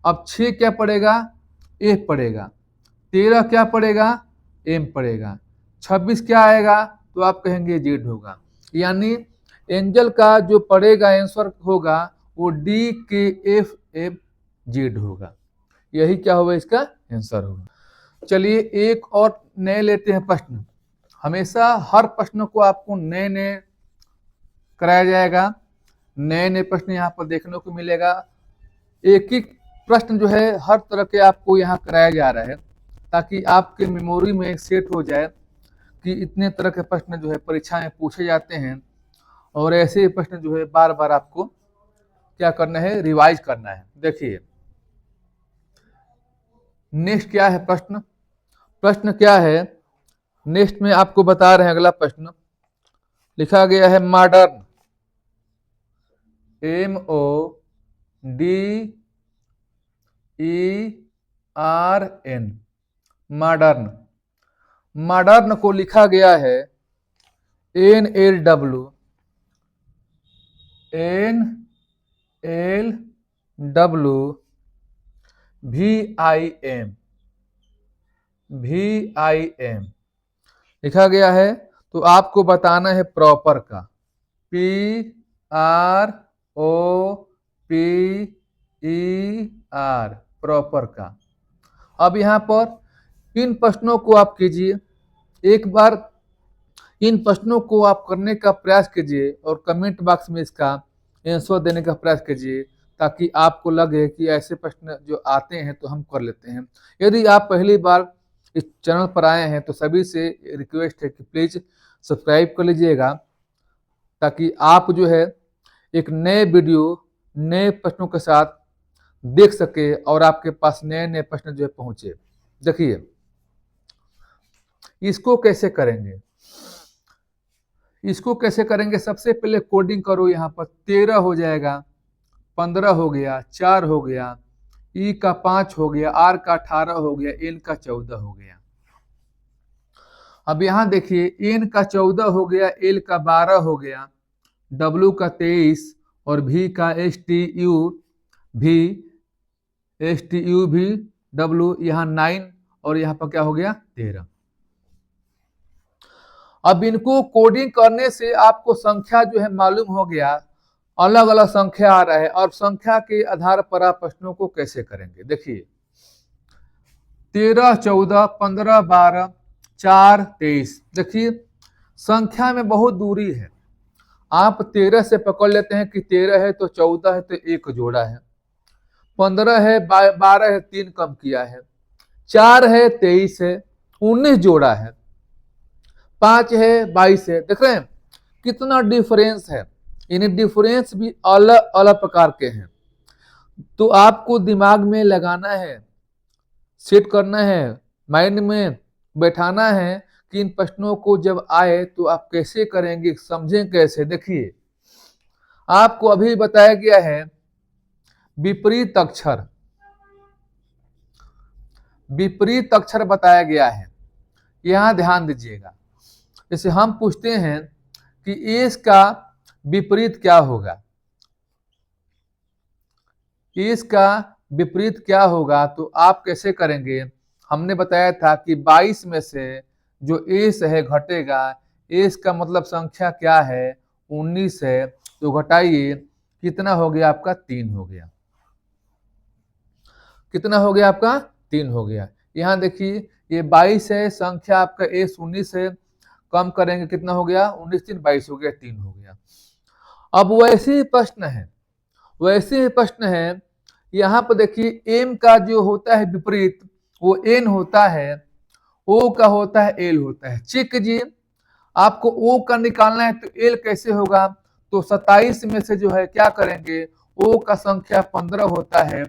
अब 6 क्या पड़ेगा? ए पड़ेगा। 13 क्या पड़ेगा? एम पड़ेगा। 26 क्या आएगा? तो आप कहेंगे जेड होगा। यानी एंजल का जो पड़ेगा आंसर होगा वो डी के एफ एफ जेड होगा। यही क्या होगा? इसका आंसर होगा। चलिए एक और नए लेते हैं प्रश्न। हमेशा हर प्रश्न को आपको नए नए कराया जाएगा। नए नए प्रश्न यहाँ पर देखने को मिलेगा। एक ही प्रश्न जो है हर तरह के आपको यहाँ कराया जा रहा है ताकि आपके मेमोरी में सेट हो जाए कि इतने तरह के प्रश्न जो है परीक्षा में पूछे जाते हैं और ऐसे प्रश्न जो है बार बार आपको क्या करना है? रिवाइज करना है। देखिए नेक्स्ट क्या है प्रश्न? प्रश्न क्या है नेक्स्ट में आपको बता रहे हैं। अगला प्रश्न लिखा गया है मॉडर्न, MODERN, मॉडर्न। मॉडर्न को लिखा गया है NLW VIM लिखा गया है। तो आपको बताना है प्रॉपर का, PROPER, प्रॉपर का। अब यहाँ पर इन प्रश्नों को आप कीजिए। एक बार इन प्रश्नों को आप करने का प्रयास कीजिए और कमेंट बॉक्स में इसका आंसर देने का प्रयास कीजिए ताकि आपको लगे कि ऐसे प्रश्न जो आते हैं तो हम कर लेते हैं। यदि आप पहली बार इस चैनल पर आए हैं तो सभी से रिक्वेस्ट है कि प्लीज़ सब्सक्राइब कर लीजिएगा ताकि आप जो है एक नए वीडियो नए प्रश्नों के साथ देख सके और आपके पास नए नए प्रश्न जो है पहुंचे। देखिए इसको कैसे करेंगे? इसको कैसे करेंगे? सबसे पहले कोडिंग करो। यहाँ पर 13 हो जाएगा, 15 हो गया, 4 हो गया, ई का 5 हो गया, आर का 18 हो गया, एन का 14 हो गया। अब यहाँ देखिए एन का 14 हो गया, एल का 12 हो गया, डब्ल्यू का 23 और भी का एस टी यू भी डब्ल्यू यहाँ 9 और यहाँ पर क्या हो गया 13। अब इनको कोडिंग करने से आपको संख्या जो है मालूम हो गया, अलग अलग संख्या आ रहा है और संख्या के आधार पर आप प्रश्नों को कैसे करेंगे। देखिए 13, 14, 15, 12, 4, 23। देखिए संख्या में बहुत दूरी है। आप 13 से पकड़ लेते हैं कि 13 है तो 14 है तो एक जोड़ा है, 15 है 12 है 3 कम किया है, 4 है 23 है 19 जोड़ा है, 5 है 22 है। देख रहे हैं कितना डिफरेंस है। इन्हें डिफरेंस भी अलग अलग प्रकार के हैं। तो आपको दिमाग में लगाना है, सेट करना है, माइंड में बैठाना है कि इन प्रश्नों को जब आए तो आप कैसे करेंगे, समझें कैसे। देखिए आपको अभी बताया गया है विपरीत अक्षर, विपरीत अक्षर बताया गया है। यहां ध्यान दीजिएगा। जैसे हम पूछते हैं कि एस का विपरीत क्या होगा, एस का विपरीत क्या होगा, तो आप कैसे करेंगे? हमने बताया था कि 22 में से जो एस है घटेगा, एस का मतलब संख्या क्या है 19 है, तो घटाइए कितना हो गया आपका 3 हो गया। कितना हो गया आपका 3 हो गया। यहाँ देखिए ये 22 है, संख्या आपका एस 19 है, कम करेंगे कितना हो गया 19 3 22 हो गया, 3 हो गया। अब वैसे ही प्रश्न है, वैसे ही प्रश्न है। यहाँ पर देखिए एम का जो होता है विपरीत वो एन होता है, ओ का होता है एल होता है। चेक कीजिए, आपको ओ का निकालना है तो एल कैसे होगा? तो 27 में से जो है क्या करेंगे, ओ का संख्या 15 होता है,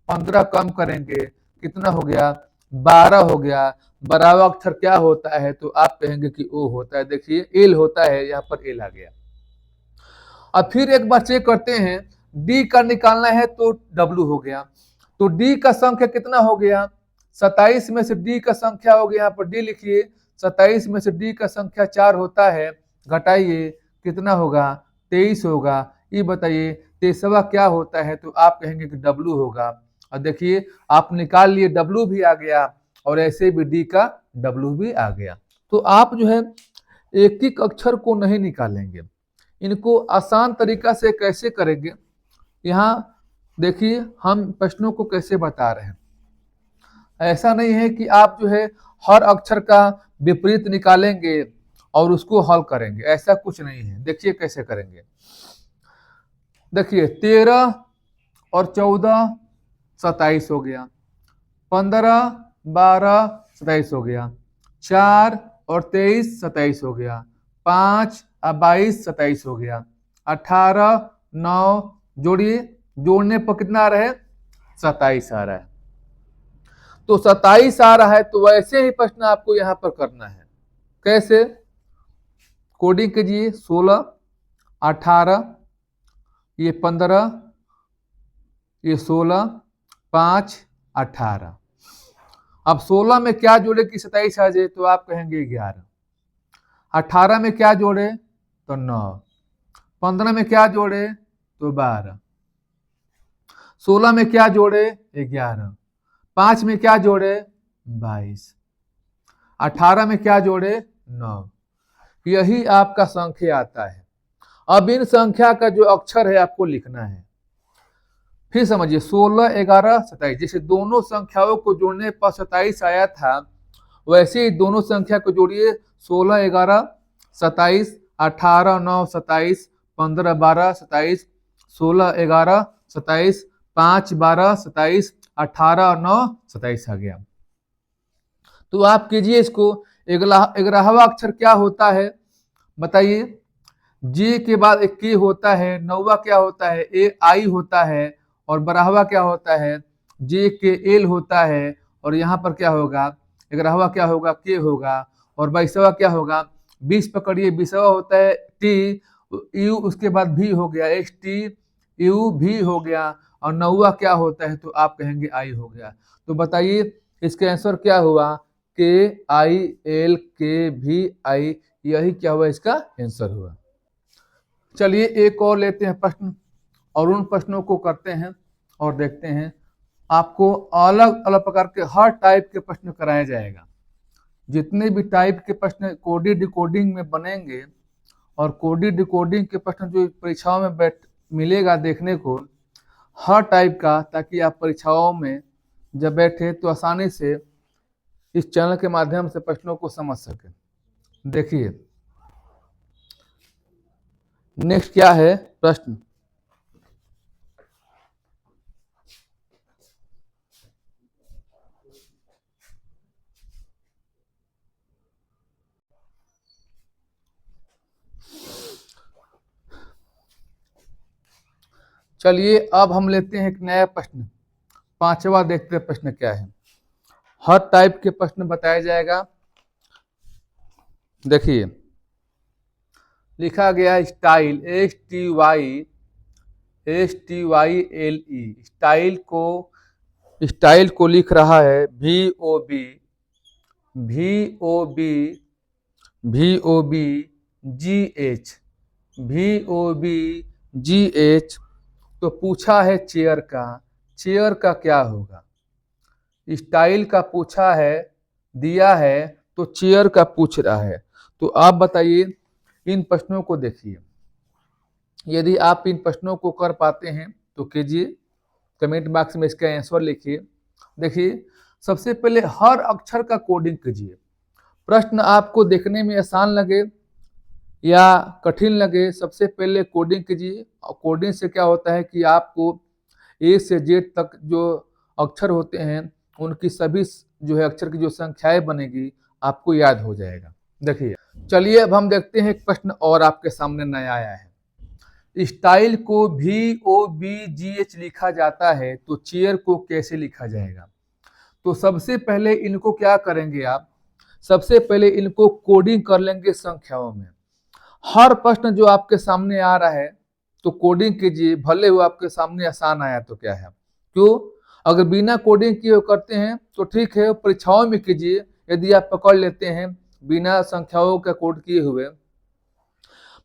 15 कम करेंगे कितना हो गया 12 हो गया। 12वां अक्षर क्या होता है? तो आप कहेंगे कि ओ होता है। देखिए एल होता है, यहाँ पर एल आ गया। अब फिर एक बार चेक करते हैं, डी का निकालना है तो डब्ल्यू हो गया। तो डी का संख्या कितना हो गया? 27 में से डी का संख्या हो गया, यहाँ पर डी लिखिए। 27 में से डी का संख्या 4 होता है, घटाइए कितना होगा? 23 होगा। ये बताइए 23वां क्या होता है? तो आप कहेंगे कि डब्ल्यू होगा। और देखिए आप निकाल लिए, डब्ल्यू भी आ गया और ऐसे भी डी का डब्ल्यू भी आ गया। तो आप जो है एक एक अक्षर को नहीं निकालेंगे, इनको आसान तरीका से कैसे करेंगे, यहाँ देखिए हम प्रश्नों को कैसे बता रहे हैं। ऐसा नहीं है कि आप जो है हर अक्षर का विपरीत निकालेंगे और उसको हल करेंगे, ऐसा कुछ नहीं है। देखिए कैसे करेंगे। देखिए 13 और 14 27 हो गया, 15 12 27 हो गया, 4 और 23 27 हो गया, 5 और 22 27 हो गया, 18 9 जोड़िए, जोड़ने पर कितना आ रहा है? 27 आ रहा है। तो 27 आ रहा है, तो वैसे ही प्रश्न आपको यहां पर करना है। कैसे? कोडिंग कीजिए। 16 18 ये 15 ये 16 5 18। अब 16 में क्या जोड़े कि 27 आ जाए? तो आप कहेंगे 11। 18 में क्या जोड़े? तो 9। 15 में क्या जोड़े? तो 12। 16 में क्या जोड़े? 11। 5 में क्या जोड़े? 22। 18 में क्या जोड़े? 9। यही आपका संख्या आता है। अब इन संख्या का जो अक्षर है आपको लिखना है। फिर समझिए 16 11 27, जैसे दोनों संख्याओं को जोड़ने पर 27 आया था, वैसे ही दोनों संख्या को जोड़िए। 16 11 27, 18 9 27, 15 12 27, 16 11 27, 5 12 27, 18 9 27 आ गया। तो आप कीजिए इसको। 11वां अक्षर क्या होता है बताइए? जी के बाद एक के होता है। 9वां क्या होता है? ए आई होता है। और 12वां क्या होता है? जे के एल होता है। और यहाँ पर क्या होगा? 11वां क्या होगा? के होगा। और 22वां क्या होगा? 20 पकड़िए, 20वां होता है टी यू, उसके बाद भी हो गया, एस टी यू भी हो गया। और 9वां क्या होता है? तो आप कहेंगे आई हो गया। तो बताइए इसका आंसर क्या हुआ? के आई एल के भी आई, यही क्या हुआ? इसका आंसर हुआ। चलिए एक और लेते हैं प्रश्न, और उन प्रश्नों को करते हैं और देखते हैं। आपको अलग अलग प्रकार के हर टाइप के प्रश्न कराया जाएगा। जितने भी टाइप के प्रश्न कोडिंग डिकोडिंग में बनेंगे, और कोडिंग डिकोडिंग के प्रश्न जो परीक्षाओं में मिलेगा देखने को, हर टाइप का, ताकि आप परीक्षाओं में जब बैठे तो आसानी से इस चैनल के माध्यम से प्रश्नों को समझ सके। देखिए नेक्स्ट क्या है प्रश्न? चलिए अब हम लेते हैं एक नया प्रश्न, 5वां। देखते हैं प्रश्न क्या है। हर टाइप के प्रश्न बताया जाएगा। देखिए लिखा गया स्टाइल, STYLE, स्टाइल को लिख रहा है VOB GH। तो पूछा है चेयर का, चेयर का क्या होगा? स्टाइल का पूछा है, दिया है, तो चेयर का पूछ रहा है। तो आप बताइए, इन प्रश्नों को देखिए। यदि आप इन प्रश्नों को कर पाते हैं तो कीजिए, कमेंट बॉक्स में इसका आंसर लिखिए। देखिए सबसे पहले हर अक्षर का कोडिंग कीजिए। प्रश्न आपको देखने में आसान लगे या कठिन लगे, सबसे पहले कोडिंग कीजिए। कोडिंग से क्या होता है कि आपको ए से जेड तक जो अक्षर होते हैं उनकी सभी जो है अक्षर की जो संख्याएं बनेगी आपको याद हो जाएगा। देखिए चलिए अब हम देखते हैं एक प्रश्न और आपके सामने नया आया है। स्टाइल को VOBGH लिखा जाता है, तो चेयर को कैसे लिखा जाएगा? तो सबसे पहले इनको क्या करेंगे आप, सबसे पहले इनको कोडिंग कर लेंगे संख्याओं में। हर प्रश्न जो आपके सामने आ रहा है तो कोडिंग कीजिए, भले वो आपके सामने आसान आया तो क्या है। क्यों, अगर बिना कोडिंग किए करते हैं तो ठीक है, परीक्षाओं में कीजिए। यदि आप पकड़ लेते हैं बिना संख्याओं का कोड किए हुए,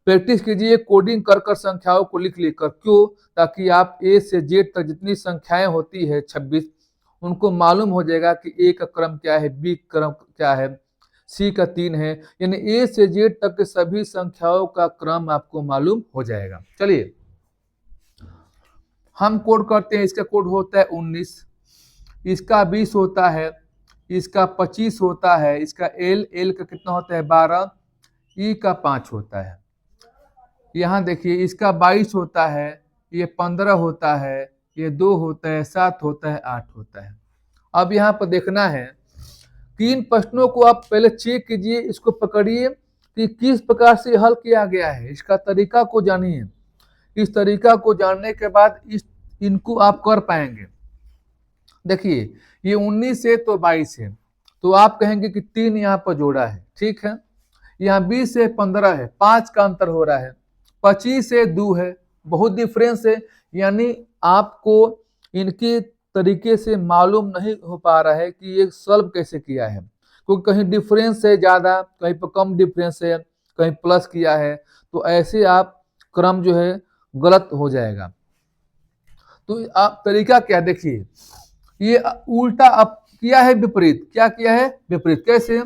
प्रैक्टिस कीजिए कोडिंग कर कर संख्याओं को लिख लिख कर। क्यों, ताकि आप ए से जेड तक जितनी संख्याएं होती है 26, उनको मालूम हो जाएगा कि ए का क्रम क्या है, बी का क्रम क्या है, सी का 3 है, यानी ए से जेड तक के सभी संख्याओं का क्रम आपको मालूम हो जाएगा। चलिए हम कोड करते हैं। इसका कोड होता है 19, इसका 20 होता है, इसका 25 होता है, इसका एल का कितना होता है 12, ई का 5 होता है। यहाँ देखिए इसका 22 होता है, ये 15 होता है, ये 2 होता है, 7 होता है, 8 होता है। अब यहाँ पर देखना है कि इन प्रश्नों को आप पहले चेक कीजिए, इसको पकड़िए कि किस प्रकार से हल किया गया है, इसका तरीका को जानिए। इस तरीका को जानने के बाद इनको आप कर पाएंगे। देखिए ये 19 है तो 22 है, तो आप कहेंगे कि 3 यहाँ पर जोड़ा है, ठीक है। यहाँ 20 से 15 है, 5 का अंतर हो रहा है। 25 से 2 है, बहुत डिफरेंस है, यानी आपको इनके तरीके से मालूम नहीं हो पा रहा है कि ये सॉल्व कैसे किया है, क्योंकि कहीं डिफरेंस है ज़्यादा, कहीं पर कम डिफरेंस है, कहीं प्लस किया है, तो ऐसे आप क्रम जो है गलत हो जाएगा। तो आप तरीका क्या, देखिए ये उल्टा अब किया है विपरीत। क्या किया है विपरीत, कैसे,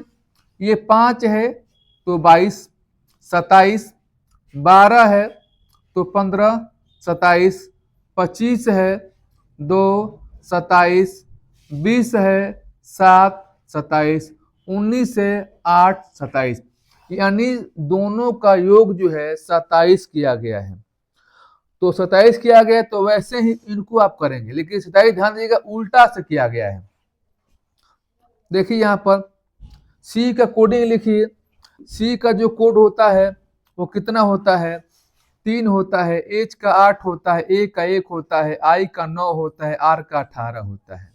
ये 5 है तो 22, 27, 12 है तो 15, 27, 25 है 2, 27, 20 है 7, 27, 19 है 8, 27, यानी दोनों का योग जो है 27 किया गया है। तो 27 किया गया, तो वैसे ही इनको आप करेंगे, लेकिन 27 ध्यान दीजिएगा उल्टा से किया गया है। देखिए यहाँ पर सी का कोडिंग लिखिए। सी का जो कोड होता है वो कितना होता है, 3 होता है, एच का 8 होता है, ए का 1 होता है, आई का 9 होता है, आर का 18 होता है।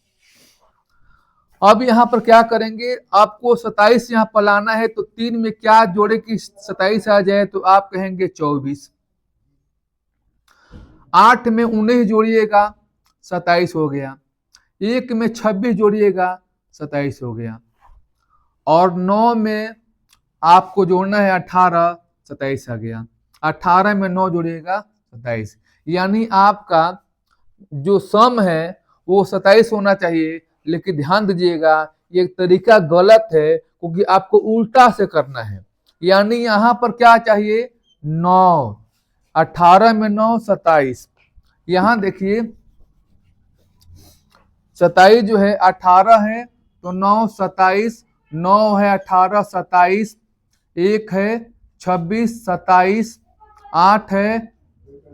अब यहाँ पर क्या करेंगे, आपको 27 यहाँ पर लाना है, तो 3 में क्या जोड़े कि 27 आ जाए, तो आप कहेंगे 24। 8 में 19 जोड़िएगा 27 हो गया, 1 में 26 जोड़िएगा 27 हो गया, और 9 में आपको जोड़ना है 18, 27 आ गया। 18 में 9 जोड़िएगा 27, यानी आपका जो सम है वो 27 होना चाहिए। लेकिन ध्यान दीजिएगा ये तरीका गलत है, क्योंकि आपको उल्टा से करना है। यानी यहाँ पर क्या चाहिए 9, 18 में 9 27। यहाँ देखिए 27 जो है 18 है तो 9 27, 9 है 18 27, 1 है 26 27, 8 है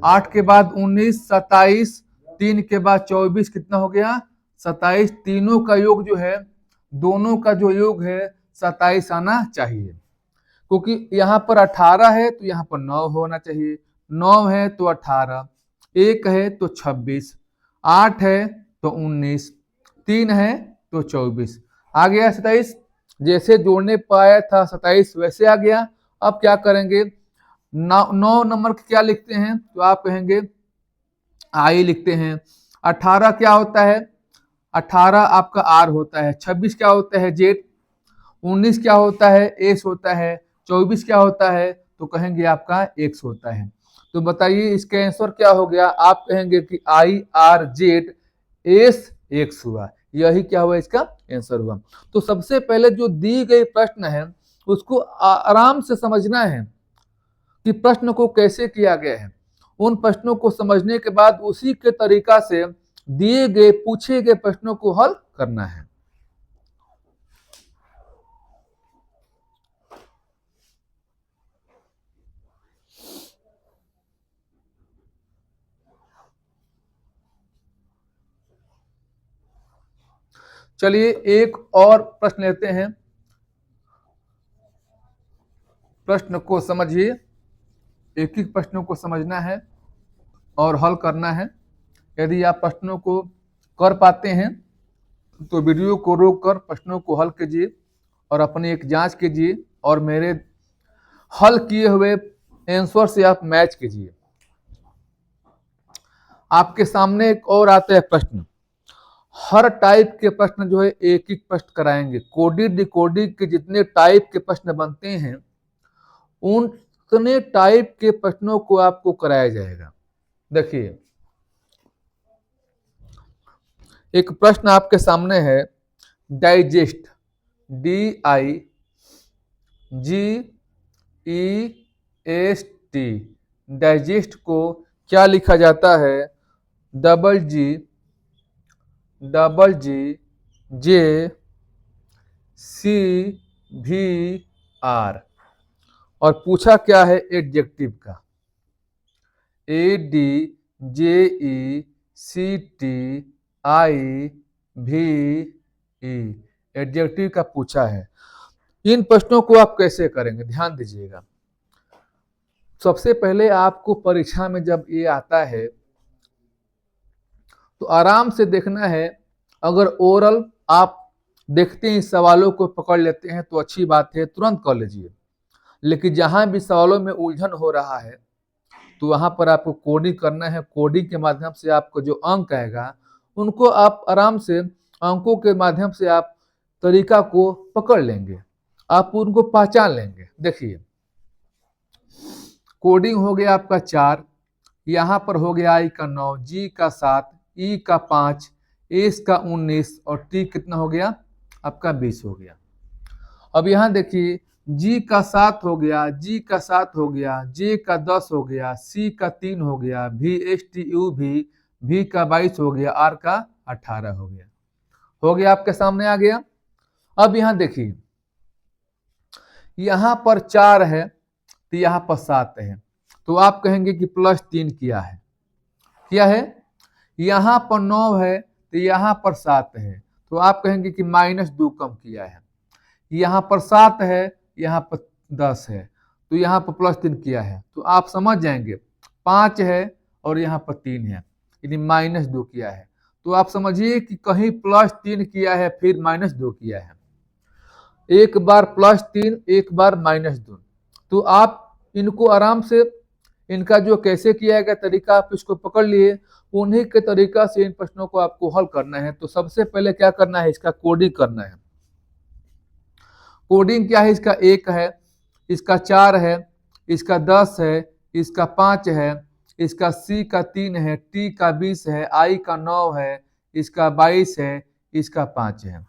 8 के बाद 19 27, 3 के बाद 24, कितना हो गया 27। तीनों का योग जो है, दोनों का जो योग है 27 आना चाहिए, क्योंकि यहाँ पर 18 है तो यहाँ पर 9 होना चाहिए, 9 है तो 18, 1 है तो 26, 8 है तो 19, 3 है तो 24, आ गया 27। जैसे जोड़ने पाया था 27 वैसे आ गया। अब क्या करेंगे, 9 नंबर क्या लिखते हैं, तो आप कहेंगे आई लिखते हैं। 18 क्या होता है, 18 आपका आर होता है। 26 क्या होता है जेड। 19 क्या होता है एस होता है। 24 क्या होता है, तो कहेंगे आपका एक्स होता है। तो बताइए इसका आंसर क्या हो गया, आप कहेंगे कि I R Z S x हुआ। यही क्या हुआ, इसका आंसर हुआ। तो सबसे पहले जो दी गई प्रश्न है उसको आराम से समझना है कि प्रश्न को कैसे किया गया है। उन प्रश्नों को समझने के बाद उसी के तरीका से दिए गए पूछे गए प्रश्नों को हल करना है। चलिए एक और प्रश्न लेते हैं। प्रश्न को समझिए, एक एक प्रश्नों को समझना है और हल करना है। यदि आप प्रश्नों को कर पाते हैं तो वीडियो को रोककर प्रश्नों को हल कीजिए और अपनी एक जांच कीजिए और मेरे हल किए हुए आंसर से आप मैच कीजिए। आपके सामने एक और आता है प्रश्न। हर टाइप के प्रश्न जो है एक ही प्रश्न कराएंगे। कोडिंग डिकोडिंग के जितने टाइप के प्रश्न बनते हैं उतने टाइप के प्रश्नों को आपको कराया जाएगा। देखिए, एक प्रश्न आपके सामने है, डाइजेस्ट, DIGEST, डाइजेस्ट को क्या लिखा जाता है? DGJCVR। और पूछा क्या है एडजेक्टिव का? ADJECTIVE, एडजेक्टिव का पूछा है। इन प्रश्नों को आप कैसे करेंगे, ध्यान दीजिएगा। सबसे पहले आपको परीक्षा में जब ये आता है तो आराम से देखना है। अगर ओरल आप देखते हैं सवालों को पकड़ लेते हैं तो अच्छी बात है, तुरंत कर लीजिए। लेकिन जहां भी सवालों में उलझन हो रहा है तो वहां पर आपको कोडिंग करना है। कोडिंग के माध्यम से आपको जो अंक आएगा उनको आप आराम से अंकों के माध्यम से आप तरीका को पकड़ लेंगे, आप उनको पहचान लेंगे। देखिए, कोडिंग हो गया आपका 4, यहाँ पर हो गया I का 9, G का 7, E का 5, S का 19 और T कितना हो गया आपका 20 हो गया। अब यहाँ देखिए, G का 7 हो गया, G का 7 हो गया, J का 10 हो गया, C का 3 हो गया, VSTU भी, V का 22 हो गया, R का 18 हो गया आपके सामने आ गया। अब यहाँ देखिए, यहाँ पर 4 है तो यहाँ पर 7 है, तो आप कहेंगे कि +3 किया है। यहाँ पर 9 है तो यहाँ पर 7 है, तो आप कहेंगे कि -2 कम किया है। यहाँ पर 7 है, यहाँ पर 10 है, तो यहाँ पर +3 किया है। तो आप समझ जाएंगे 5 है और यहाँ पर 3 है, यानी -2 किया है। तो आप समझिए कि कहीं +3 किया है फिर -2 किया है, एक बार +3 एक बार -2। तो आप इनको आराम से, इनका जो कैसे किया गया तरीका आप इसको पकड़ लिए, उन्हीं के तरीका से इन प्रश्नों को आपको हल करना है। तो सबसे पहले क्या करना है, इसका कोडिंग करना है। कोडिंग क्या है? इसका 1 है, इसका 4 है, इसका 10 है, इसका 5 है, इसका C का 3 है, T का 20 है, I का 9 है, इसका 22 है, इसका 5 है।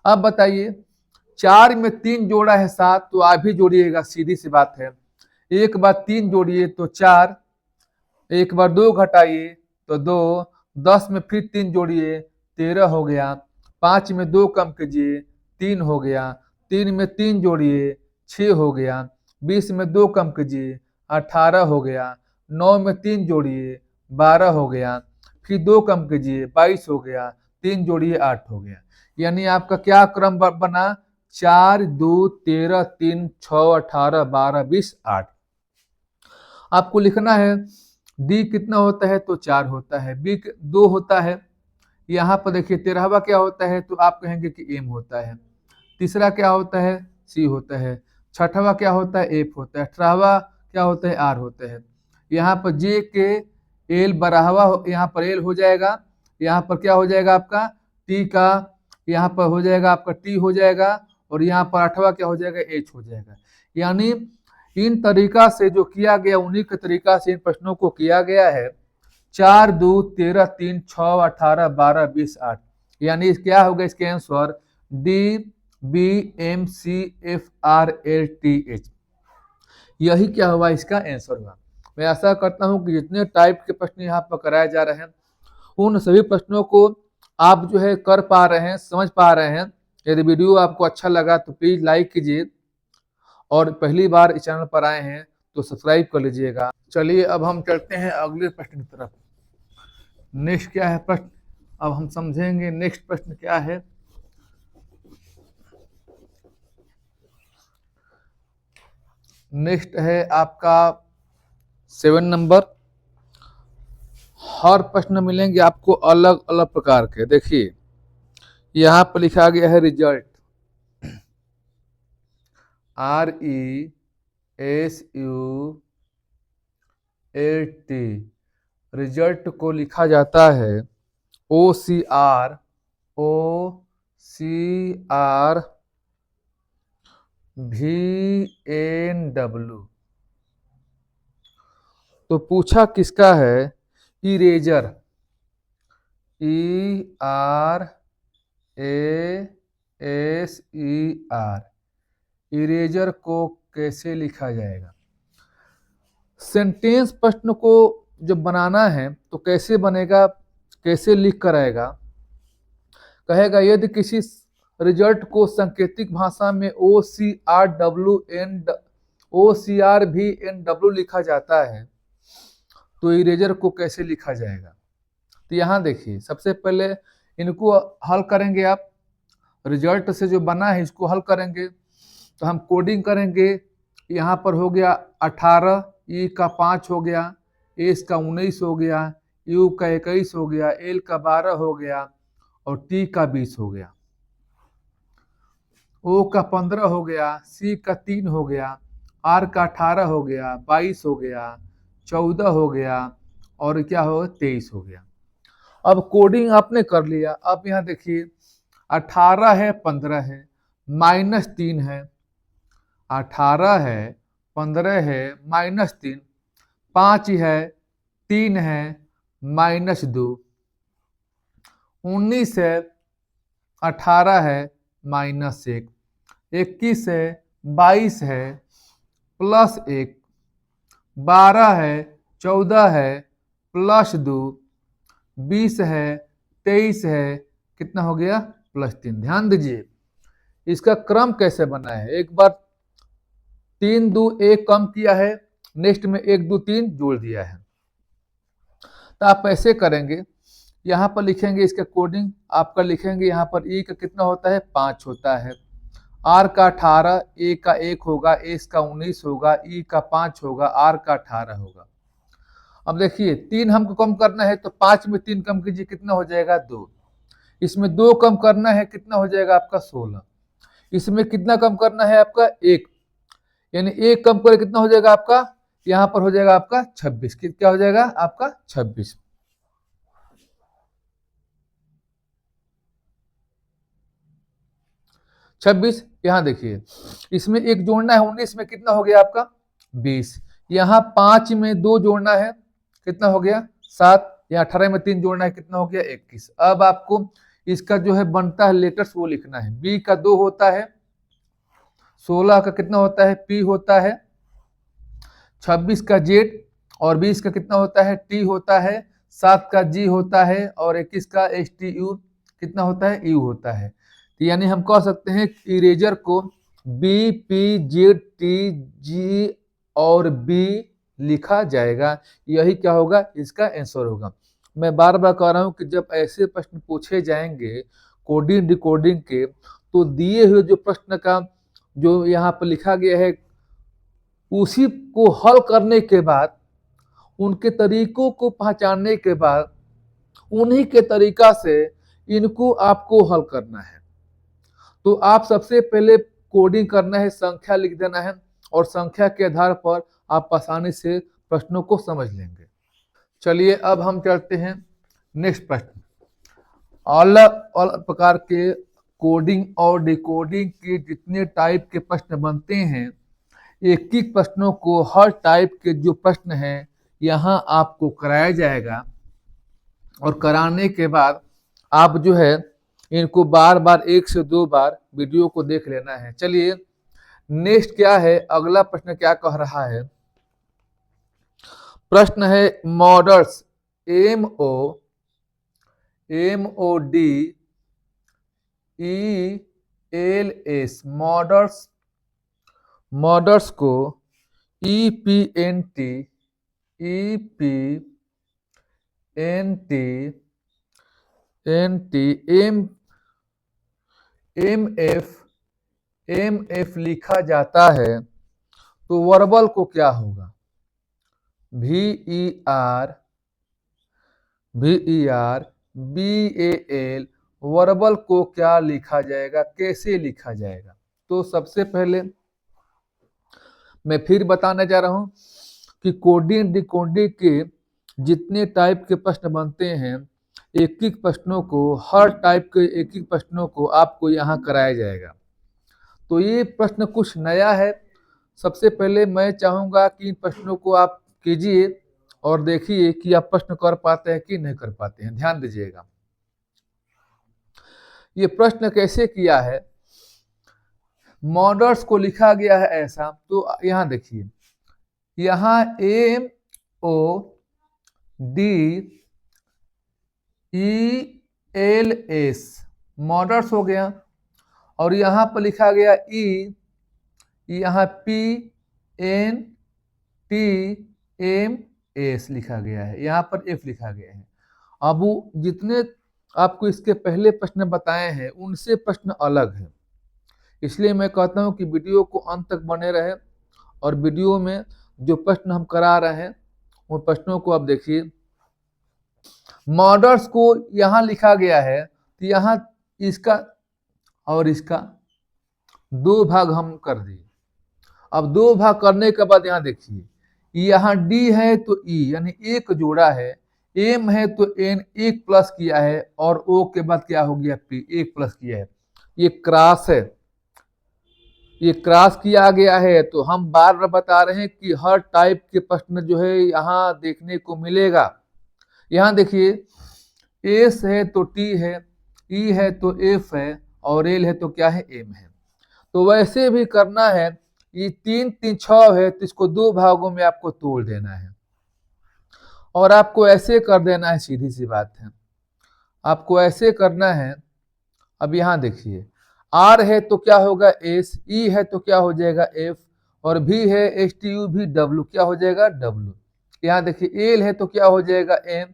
अब बताइए, 4 में 3 जोड़ा है 7, तो आप भी जोड़िएगा, सीधी सी बात है। एक बार 3 जोड़िए तो 4, एक बार 2 घटाइए तो 2, 10 में फिर 3 जोड़िए 13 हो गया, 5 में 2 कम कीजिए 3 हो गया, 3 में 3 जोड़िए 6 हो गया, 20 में 2 कम कीजिए 18 हो गया, 9 में 3 जोड़िए 12 हो गया, फिर 2 कम कीजिए 22 हो गया, 3 जोड़िए 8 हो गया। यानी आपका क्या क्रम बना? 4, 2, 13, 3, 6, 18, 12, 20, 8। आपको लिखना है D कितना होता है? तो 4 होता है, B 2 होता है। यहाँ पर देखिए 13वां क्या होता है? तो आप कहेंगे कि M होता है। तीसरा क्या होता है? C होता है। छठवां क्या होता है? F होता है। 18वां क्या होता है? R होता है। यहाँ पर J के L 12वां यहाँ पर L हो जाएगा, यहाँ पर क्या हो जाएगा आपका T का, यहाँ पर हो जाएगा आपका T हो जाएगा, और यहाँ पर 8वां क्या हो जाएगा? H हो जाएगा। यानी इन तरीका से जो किया गया उन्हीं के तरीका से इन प्रश्नों को किया गया है। 4, 2, 13, 3, 6, 18, 12, 20, 8। यानी क्या होगा इसके आंसर? DBMCFRLTH। यही क्या हुआ इसका आंसर हुआ। मैं आशा करता हूं कि जितने टाइप के प्रश्न यहाँ पर कराए जा रहे हैं उन सभी प्रश्नों को आप जो है कर पा रहे हैं, समझ पा रहे हैं। यदि वीडियो आपको अच्छा लगा तो प्लीज लाइक कीजिए, और पहली बार इस चैनल पर आए हैं तो सब्सक्राइब कर लीजिएगा। चलिए अब हम चलते हैं अगले प्रश्न की तरफ। नेक्स्ट क्या है प्रश्न, अब हम समझेंगे नेक्स्ट प्रश्न क्या है। नेक्स्ट है आपका 7 नंबर। हर प्रश्न मिलेंगे आपको अलग अलग प्रकार के। देखिए, यहां पर लिखा गया है रिजल्ट, RESULT। रिजल्ट को लिखा जाता है OCR तो पूछा किसका है? Eraser, ERASER। इरेजर को कैसे लिखा जाएगा? सेंटेंस प्रश्न को जब बनाना है तो कैसे बनेगा, कैसे लिख कर आएगा? कहेगा यदि किसी रिजल्ट को सांकेतिक भाषा में OCR लिखा जाता है तो इरेजर को कैसे लिखा जाएगा? तो यहाँ देखिए, सबसे पहले इनको हल करेंगे आप। रिजल्ट से जो बना है इसको हल करेंगे तो हम कोडिंग करेंगे। यहाँ पर हो गया 18, ई का 5 हो गया, एस का 19 हो गया, यू का 21 हो गया, एल का 12 हो गया और टी का 20 हो गया, ओ का 15 हो गया, सी का 3 हो गया, आर का 18 हो गया, 22 हो गया, 14 हो गया और क्या हो 23 हो गया। अब कोडिंग आपने कर लिया। अब यहाँ देखिए 18 है, 15 है, -3 है, 18 है, 15 है, -3, 5 है, 3 है, -2, 19 है, 18 है, -1, 21 है, 22 है, +1, 12 है, 14 है, +2, 20 है, 23 है, कितना हो गया +3। ध्यान दीजिए इसका क्रम कैसे बना है। एक बार 3 2 1 कम किया है, नेक्स्ट में 1 2 3 जोड़ दिया है। तो आप ऐसे करेंगे, यहाँ पर लिखेंगे इसका कोडिंग आपका लिखेंगे। यहाँ पर ई का कितना होता है 5 होता है, आर का 18, ए का 1 होगा, एस का 19 होगा, ई का 5 होगा, आर का 18 होगा। अब देखिए 3 हमको कम करना है तो 5 में 3 कम कीजिए, कितना हो जाएगा 2। इसमें 2 कम करना है, कितना हो जाएगा आपका 16। इसमें कितना कम करना है आपका 1, यानी 1 कम करे कितना हो जाएगा आपका, यहाँ पर हो जाएगा आपका 26। क्या हो जाएगा आपका 26। यहाँ देखिए इसमें 1 जोड़ना है, 19 में कितना हो गया आपका 20। यहाँ 5 में 2 जोड़ना है, कितना हो गया 7। यहाँ 18 में 3 जोड़ना है, कितना हो गया 21। अब आपको इसका जो है बनता है लेटर्स वो लिखना है। बी का 2 होता है, 16 का कितना होता है पी होता है, 26 का जेड और 20 का कितना होता है टी होता है, 7 का जी होता है और 21 का एच टी यू कितना होता है यू होता है। तो यानी हम कह सकते हैं इरेजर को B P Z T G और बी लिखा जाएगा। यही क्या होगा इसका आंसर होगा। मैं बार बार कह रहा हूं कि जब ऐसे प्रश्न पूछे जाएंगे कोडिंग डिकोडिंग के तो दिए हुए जो प्रश्न का जो यहाँ पर लिखा गया है उसी को हल करने के बाद, उनके तरीकों को पहचानने के बाद उन्हीं के तरीका से इनको आपको हल करना है। तो आप सबसे पहले कोडिंग करना है, संख्या लिख देना है और संख्या के आधार पर आप आसानी से प्रश्नों को समझ लेंगे। चलिए अब हम चलते हैं नेक्स्ट प्रश्न। अलग अलग प्रकार के कोडिंग और डिकोडिंग के जितने टाइप के प्रश्न बनते हैं, एक एक प्रश्नों को हर टाइप के जो प्रश्न हैं यहाँ आपको कराया जाएगा और कराने के बाद आप जो है इनको बार बार 1 से 2 बार वीडियो को देख लेना है। चलिए नेक्स्ट क्या है, अगला प्रश्न क्या कह रहा है। प्रश्न है मॉडल्स MODELS मॉडल्स को EPNT MF लिखा जाता है तो वर्बल को क्या होगा VER BAL वर्बल को क्या लिखा जाएगा, कैसे लिखा जाएगा। तो सबसे पहले मैं फिर बताने जा रहा हूं कि कोडिंग डिकोडिंग के जितने टाइप के प्रश्न बनते हैं, एक एक प्रश्नों को, हर टाइप के एक एक प्रश्नों को आपको यहाँ कराया जाएगा। तो ये प्रश्न कुछ नया है। सबसे पहले मैं चाहूंगा कि इन प्रश्नों को आप कीजिए और देखिए कि आप प्रश्न कर पाते हैं कि नहीं कर पाते हैं। ध्यान दीजिएगा, ये प्रश्न कैसे किया है। मॉडल्स को लिखा गया है ऐसा, तो यहाँ देखिए, यहाँ MODELS मॉडल्स हो गया, और यहाँ पर लिखा गया E, यहाँ PNTMS लिखा गया है, यहाँ पर F लिखा गया है। अब वो जितने आपको इसके पहले प्रश्न बताए हैं उनसे प्रश्न अलग है, इसलिए मैं कहता हूं कि वीडियो को अंत तक बने रहे, और वीडियो में जो प्रश्न हम करा रहे हैं उन प्रश्नों को आप देखिए। मॉडल्स को यहाँ लिखा गया है, तो यहाँ इसका और इसका दो भाग हम कर दिए। अब दो भाग करने के बाद यहाँ देखिए, यहाँ D है तो E यानी एक जोड़ा है, M है तो N एक प्लस किया है, और O के बाद क्या हो गया P एक प्लस किया है। ये क्रॉस है, ये क्रॉस किया गया है। तो हम बार बार बता रहे हैं कि हर टाइप के प्रश्न जो है यहाँ देखने को मिलेगा। यहाँ देखिए, S है तो T है, E है तो F है, और L है तो क्या है M है। तो वैसे भी करना है, ये 3 3 6 है, तो इसको दो भागों में आपको तोड़ देना है, और आपको ऐसे कर देना है। सीधी सी बात है, आपको ऐसे करना है। अब यहाँ देखिए, R है तो क्या होगा S, E है तो क्या हो जाएगा F, और V है STU भी W क्या हो जाएगा W। यहाँ देखिए, L है तो क्या हो जाएगा M,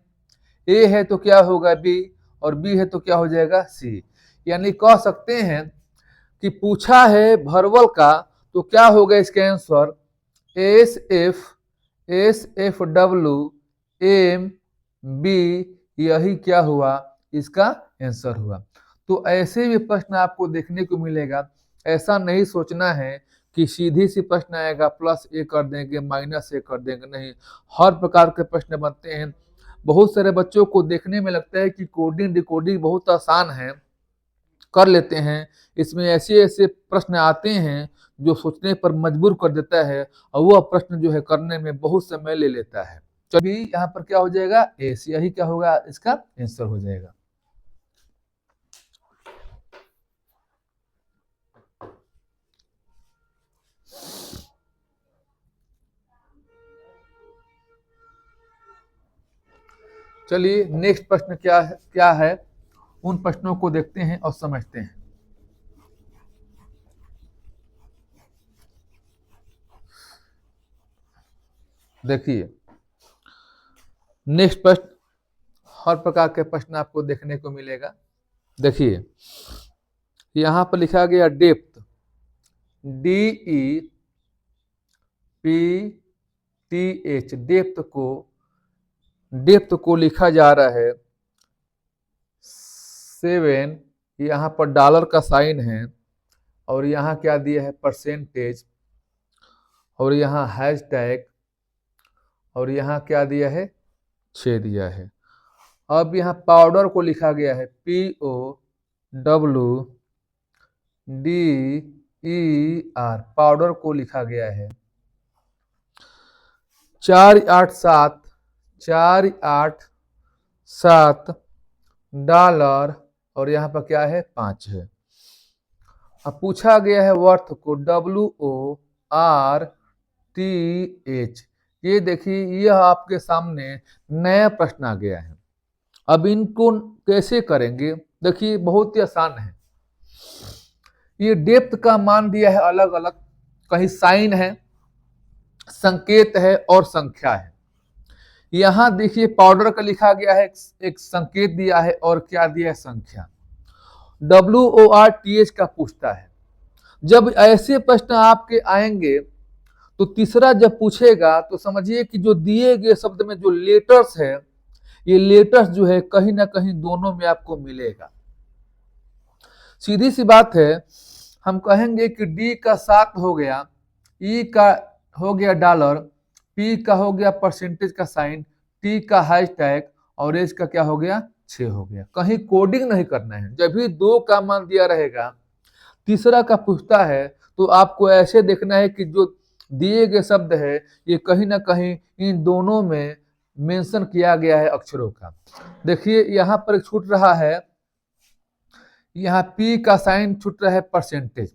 A है तो क्या होगा B, और B है तो क्या हो जाएगा C। यानी कह सकते हैं कि पूछा है वर्बल का, तो क्या होगा इसका आंसर SFWMB, यही क्या हुआ इसका आंसर हुआ। तो ऐसे भी प्रश्न आपको देखने को मिलेगा। ऐसा नहीं सोचना है कि सीधी सी प्रश्न आएगा प्लस ए कर देंगे माइनस ए कर देंगे, नहीं, हर प्रकार के प्रश्न बनते हैं। बहुत सारे बच्चों को देखने में लगता है कि कोडिंग डिकोडिंग बहुत आसान है, कर लेते हैं, इसमें ऐसे ऐसे प्रश्न आते हैं जो सोचने पर मजबूर कर देता है, और वह प्रश्न जो है करने में बहुत समय ले लेता है। चलिए यहाँ पर क्या हो जाएगा एस, यही क्या होगा इसका आंसर हो जाएगा। चलिए नेक्स्ट प्रश्न क्या है उन प्रश्नों को देखते हैं और समझते हैं। देखिए नेक्स्ट प्रश्न, हर प्रकार के प्रश्न आपको देखने को मिलेगा। देखिए यहां पर लिखा गया डेप्थ, DEPTH, डेप्थ को लिखा जा रहा है 7, यहाँ पर डॉलर का साइन है, और यहाँ क्या दिया है परसेंटेज, और यहाँ हैशटैग, और यहाँ क्या दिया है 6 दिया है। अब यहाँ पाउडर को लिखा गया है POWDER, पाउडर को लिखा गया है 487 डॉलर, और यहाँ पर क्या है 5 है। अब पूछा गया है वर्थ को WORTH। ये देखिए, यह आपके सामने नया प्रश्न आ गया है। अब इनको कैसे करेंगे, देखिए बहुत ही आसान है। ये डेप्थ का मान दिया है अलग अलग, कहीं साइन है, संकेत है और संख्या है। यहां देखिए पाउडर का लिखा गया है, एक संकेत दिया है और क्या दिया है संख्या। WORTH का पूछता है। जब ऐसे प्रश्न आपके आएंगे तो तीसरा जब पूछेगा तो समझिए कि जो दिए गए शब्द में जो लेटर्स है, ये लेटर्स जो है कहीं ना कहीं दोनों में आपको मिलेगा। सीधी सी बात है, हम कहेंगे कि डी का 7 हो गया, ई का हो गया डॉलर, पी का हो गया परसेंटेज का साइन, टी का हैशटैग और एच का क्या हो गया 6 हो गया। कहीं कोडिंग नहीं करना है। जब भी 2 का मान दिया रहेगा, तीसरा का पूछता है तो आपको ऐसे देखना है कि जो दिए गए शब्द है ये कहीं ना कहीं इन दोनों में मेंशन किया गया है अक्षरों का। देखिए यहाँ पर छूट रहा है, यहाँ पी का साइन छूट रहा है परसेंटेज,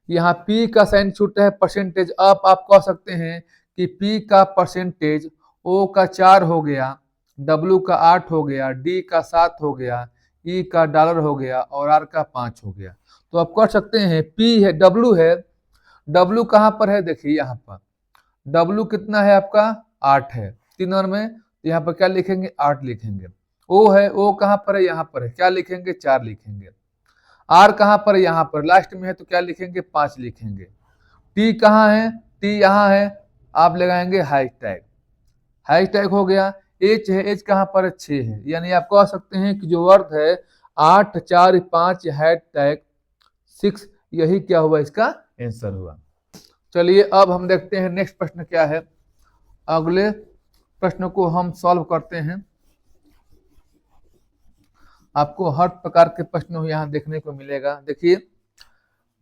यहाँ पी का साइन छूट रहा है परसेंटेज। अब आप कह सकते हैं कि पी का परसेंटेज ओ का 4 हो गया, डब्ल्यू का 8 हो गया, डी का 7 हो गया, ई का डॉलर हो गया और आर का 5 हो गया। तो आप कर सकते हैं पी है, डब्ल्यू है, डब्ल्यू कहाँ पर है, देखिए यहाँ पर डब्ल्यू कितना है आपका 8 है 3 नंबर में, तो यहाँ पर क्या लिखेंगे 8 लिखेंगे। ओ है, ओ कहाँ पर है, यहाँ पर है, क्या लिखेंगे 4 लिखेंगे। आर कहाँ पर है, यहाँ पर लास्ट में है, तो क्या लिखेंगे 5 लिखेंगे। टी कहाँ है, टी यहाँ है, आप लगाएंगे हैशटैग, हैशटैग हो गया। एच है, एच कहाँ पर है 6 है, यानी आप कह सकते हैं कि जो अर्थ है 8 4 5 हैशटैग 6, यही क्या हुआ इसका आंसर हुआ। चलिए अब हम देखते हैं नेक्स्ट प्रश्न क्या है। अगले प्रश्न को हम सॉल्व करते हैं। आपको हर प्रकार के प्रश्न यहाँ देखने को मिलेगा। देखिए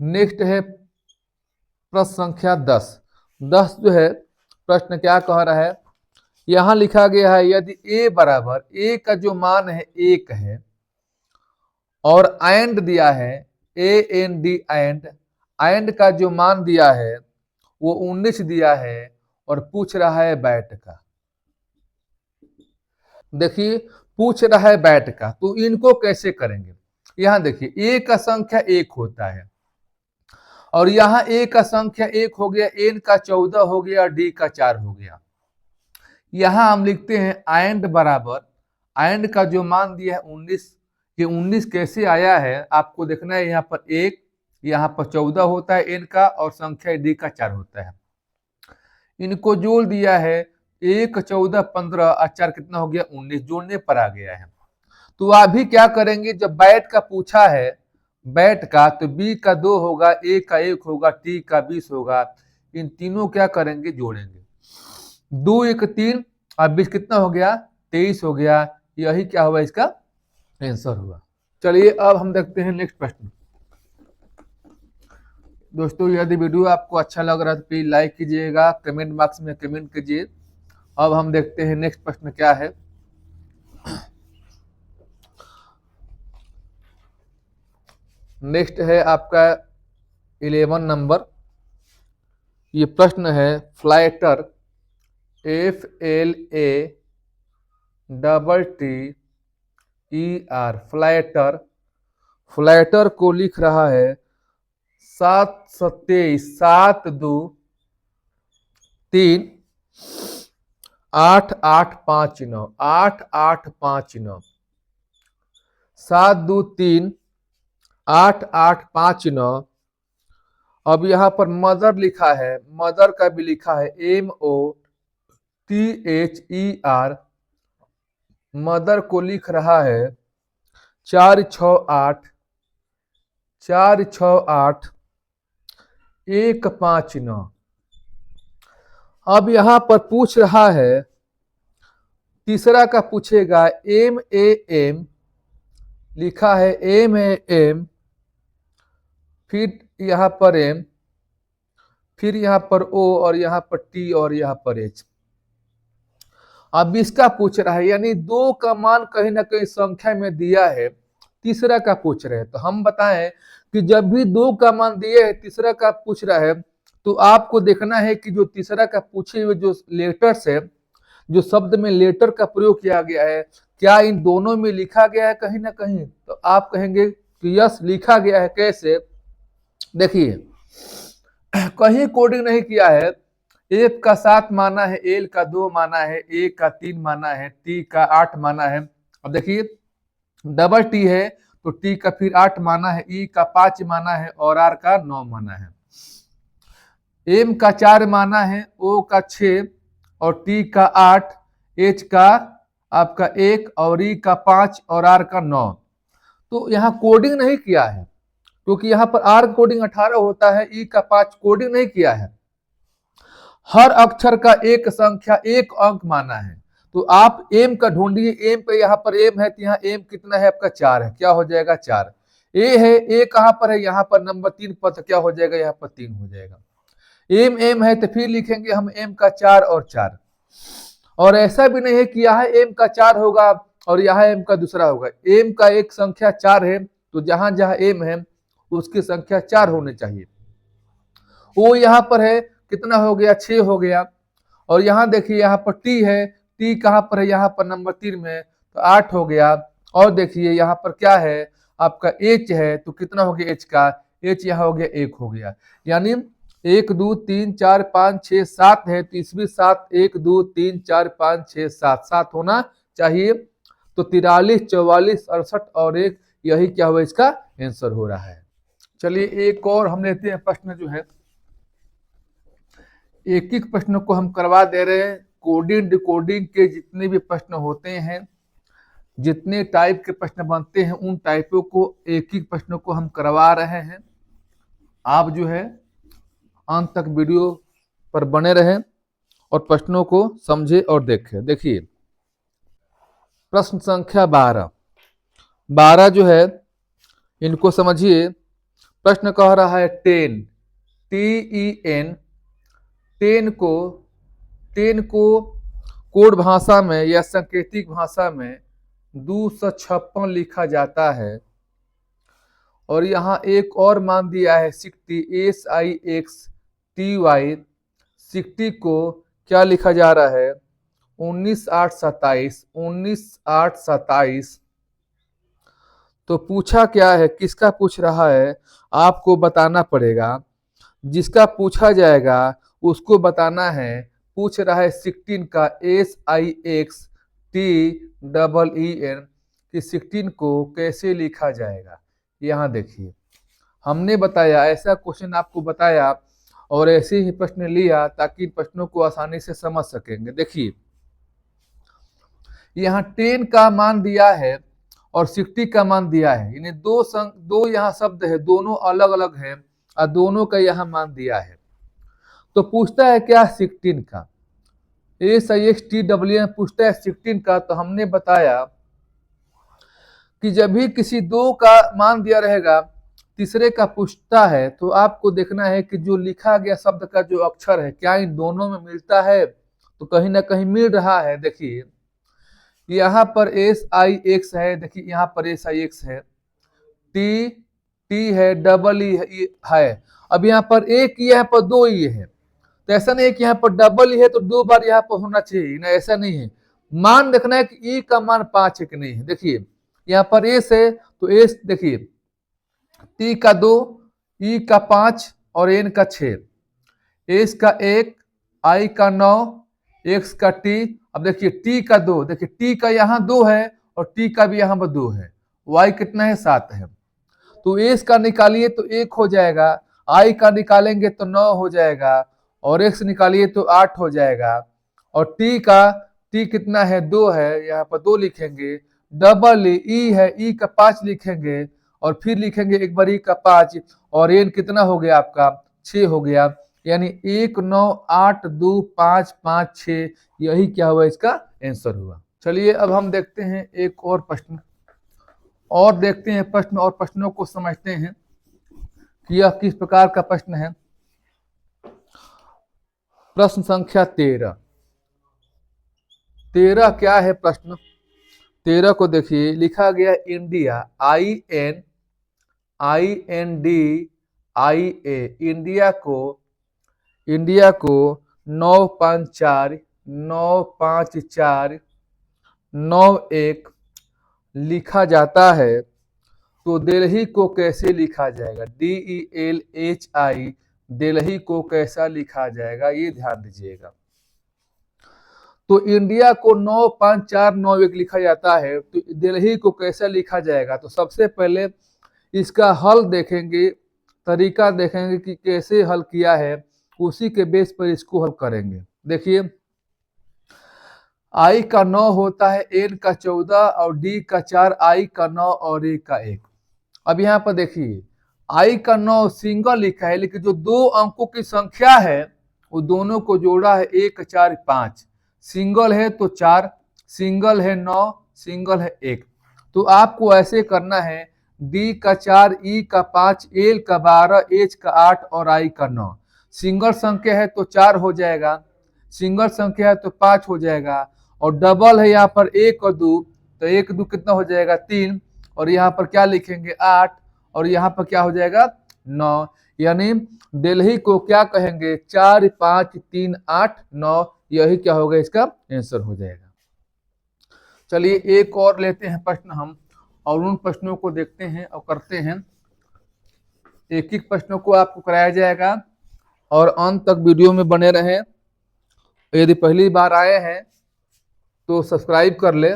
नेक्स्ट है प्रश्न संख्या 10। 10 जो है प्रश्न क्या कह रहा है, यहाँ लिखा गया है यदि a बराबर, a का जो मान है 1 है और एंड दिया है AND एंड का जो मान दिया है वो 19 दिया है और पूछ रहा है बैट का। देखिए पूछ रहा है बैट का, तो इनको कैसे करेंगे। यहाँ देखिए ए का संख्या 1 होता है और यहाँ ए का संख्या 1 हो गया, एन का 14 हो गया, डी का 4 हो गया। यहाँ हम लिखते हैं एंड बराबर, एंड का जो मान दिया है 19, ये 19 कैसे आया है आपको देखना है। यहाँ पर 1, यहाँ पर 14 होता है एन का और संख्या डी का 4 होता है। इनको जोड़ दिया है 1 14 15 और 4 कितना हो गया 19, जोड़ने पर आ गया है। तो अभी क्या करेंगे, जब बैट का पूछा है बैट का, तो बी का 2 होगा, ए का 1 होगा, टी का 20 होगा। इन तीनों क्या करेंगे जोड़ेंगे, 2 1 3 और 20 कितना हो गया 23 हो गया। यही क्या हुआ इसका आंसर हुआ। चलिए अब हम देखते हैं नेक्स्ट प्रश्न। दोस्तों यदि वीडियो आपको अच्छा लग रहा है तो प्लीज लाइक कीजिएगा, कमेंट बॉक्स में कमेंट कीजिए। अब हम देखते हैं नेक्स्ट प्रश्न क्या है। नेक्स्ट है आपका 11 नंबर। ये प्रश्न है फ्लाइटर FLATTER, फ्लाइटर, फ्लाइटर को लिख रहा है 7 27 7 2 3 8 8 5 9 8 8 5 9 7 2 3 8 8 5 9। अब यहाँ पर मदर लिखा है, मदर का भी लिखा है MOTHER, मदर को लिख रहा है 4 6 8 4 6 8 1 5 9। अब यहाँ पर पूछ रहा है, तीसरा का पूछेगा MAM, लिखा है MAM, फिर यहाँ पर M, फिर यहाँ पर O और यहाँ पर T और यहाँ पर H। अब इसका पूछ रहा है, यानी 2 का मान कहीं ना कहीं संख्या में दिया है, तीसरा का पूछ रहे हैं। तो हम बताएं कि जब भी 2 का मान दिए है, तीसरा का पूछ रहा है, तो आपको देखना है कि जो तीसरा का पूछे हुए जो लेटर्स है, जो शब्द में लेटर का प्रयोग किया गया है, क्या इन दोनों में लिखा गया है कहीं ना कहीं। तो आप कहेंगे कि यस लिखा गया है। कैसे, देखिए कहीं कोडिंग नहीं किया है। एफ का 7 माना है, एल का 2 माना है, ए का 3 माना है, टी का 8 माना है। अब देखिए डबल टी है तो टी का फिर 8 माना है, ई का 5 माना है और आर का 9 माना है। एम का 4 माना है, ओ का 6 और टी का 8, एच का आपका 1 और ई का 5 और आर का 9। तो यहाँ कोडिंग नहीं किया है, क्योंकि यहाँ पर आर कोडिंग 18 होता है, ई का 5 कोडिंग नहीं किया है। हर अक्षर का एक संख्या एक अंक माना है। तो आप एम का ढूंढिए, एम पे यहाँ पर एम है, तो यहाँ एम कितना है आपका 4 है, क्या हो जाएगा 4। ए है, ए कहाँ पर है, यहाँ पर नंबर 3 पर, तो क्या हो जाएगा यहाँ पर 3 हो जाएगा। एम है तो फिर लिखेंगे हम एम का 4 और 4। और ऐसा भी नहीं है कि यहाँ एम का 4 होगा और यहाँ एम का दूसरा होगा। एम का एक संख्या 4 है, तो जहां जहां एम है उसकी संख्या 4 होनी चाहिए। वो यहाँ पर है, कितना हो गया 6 हो गया। और यहाँ देखिए यहाँ पर टी है, टी कहाँ पर है, यहाँ पर नंबर 3 में, तो 8 हो गया। और देखिए यहाँ पर क्या है आपका एच है, तो कितना हो गया एच का, एच यहाँ हो गया 1 हो गया। यानी 1 2 3 4 5 6 7 है, तो इसमें 7 1 2 3 4 5 6 7 7 होना चाहिए। तो 43 44 68 और 1, यही क्या हुआ इसका आंसर हो रहा है। चलिए एक और हम लेते हैं प्रश्न जो है, एक एक प्रश्न को हम करवा दे रहे हैं। कोडिंग डिकोडिंग के जितने भी प्रश्न होते हैं, जितने टाइप के प्रश्न बनते हैं, उन टाइपों को एक एक प्रश्नों को हम करवा रहे हैं। आप जो है अंत तक वीडियो पर बने रहें और प्रश्नों को समझे और देखें। देखिए प्रश्न संख्या 12 जो है इनको समझिए। प्रश्न कह रहा है 10, TEN, 10 को कोड भाषा में या सांकेतिक भाषा में 256 लिखा जाता है। और यहाँ एक और मान दिया है 60, SIXTY, 60 को क्या लिखा जा रहा है 19 8 27। तो पूछा क्या है, किसका पूछ रहा है, आपको बताना पड़ेगा। जिसका पूछा जाएगा उसको बताना है। पूछ रहा है 16 का, SIXTEEN, कि 16 को कैसे लिखा जाएगा। यहाँ देखिए हमने बताया, ऐसा क्वेश्चन आपको बताया और ऐसे ही प्रश्न लिया ताकि प्रश्नों को आसानी से समझ सकेंगे। देखिए यहाँ 10 का मान दिया है और 60 का मान दिया है, यानी दो यहाँ शब्द है, दोनों अलग अलग हैं और दोनों का यहाँ मान दिया है। तो पूछता है क्या 16 का, SIXTEEN पूछता है 16 का। तो हमने बताया कि जब भी किसी दो का मान दिया रहेगा, तीसरे का पूछता है, तो आपको देखना है कि जो लिखा गया शब्द का जो अक्षर है क्या इन दोनों में मिलता है, तो कहीं ना कहीं मिल रहा है। देखिए यहाँ पर SIX है, देखिए यहाँ पर SIX है, T है, डबल ई है। अब यहाँ पर एक ई, यहाँ पर 2 ई है, तो ऐसा नहीं है कि यहाँ पर डबल ई है तो 2 बार यहाँ पर होना चाहिए ना, ऐसा नहीं है। मान देखना है कि ई का मान 5 है कि नहीं है। देखिए यहाँ पर एस है, तो एस देखिए टी का 2, ई का 5 और एन का 6, एस का 1, आई का 9, एक्स का टी। अब देखिए टी का 2, देखिए टी का यहाँ 2 है और टी का भी यहाँ पर 2 है, वाई कितना है 7 है। तो एस का निकालिए तो 1 हो जाएगा, आई का निकालेंगे तो 9 हो जाएगा और एक्स निकालिए तो 8 हो जाएगा। और टी कितना है 2 है, यहाँ पर 2 लिखेंगे। डबल ई है, ई का 5 लिखेंगे और फिर लिखेंगे एक बार ई का 5 और एन कितना हो गया आपका 6 हो गया। यानी 1 9 8 2 5 5 6, यही क्या हुआ इसका आंसर हुआ। चलिए अब हम देखते हैं एक और प्रश्न और देखते हैं प्रश्न और प्रश्नों को समझते हैं कि यह किस प्रकार का प्रश्न है। प्रश्न संख्या 13 क्या है प्रश्न 13 को देखिए, लिखा गया इंडिया, INDIA, इंडिया को 954 लिखा जाता है, तो दिल्ली को कैसे लिखा जाएगा, DELHI, दिल्ली को कैसा लिखा जाएगा, ये ध्यान दीजिएगा। तो इंडिया को 95491 लिखा जाता है, तो दिल्ली को कैसा लिखा जाएगा। तो सबसे पहले इसका हल देखेंगे, तरीका देखेंगे कि कैसे हल किया है, उसी के बेस पर इसको हल करेंगे। देखिए आई का 9 होता है, एन का 14 और डी का 4, आई का 9 और ए का 1। अब यहाँ पर देखिए आई का 9 सिंगल लिखा है, लेकिन जो दो अंकों की संख्या है वो दोनों को जोड़ा है 1 4 5। सिंगल है तो 4, सिंगल है 9, सिंगल है 1। तो आपको ऐसे करना है, डी का 4, ई का 5, एल का 12, एच का 8 और आई का 9। सिंगल संख्या है तो 4 हो जाएगा, सिंगल संख्या है तो 5 हो जाएगा, और डबल है यहाँ पर 1 और 2, तो 1 2 कितना हो जाएगा 3, और यहाँ पर क्या लिखेंगे 8, और यहाँ पर क्या हो जाएगा 9। यानी दिल्ली को क्या कहेंगे 4 5 3 8 9, यही क्या होगा इसका आंसर हो जाएगा। चलिए एक और लेते हैं प्रश्न हम, और उन प्रश्नों को देखते हैं और करते हैं। एक एक प्रश्नों को आपको कराया जाएगा और अंत तक वीडियो में बने रहें। यदि पहली बार आए हैं तो सब्सक्राइब कर ले।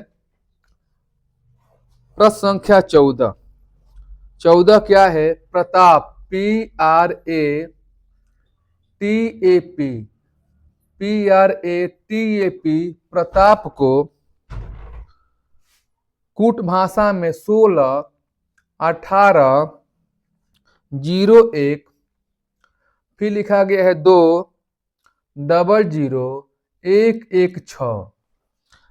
प्रश्न संख्या 14। 14 क्या है? प्रताप, PRATAP प्रताप को कूट भाषा में 16 18 01, फिर लिखा गया है 2 00 116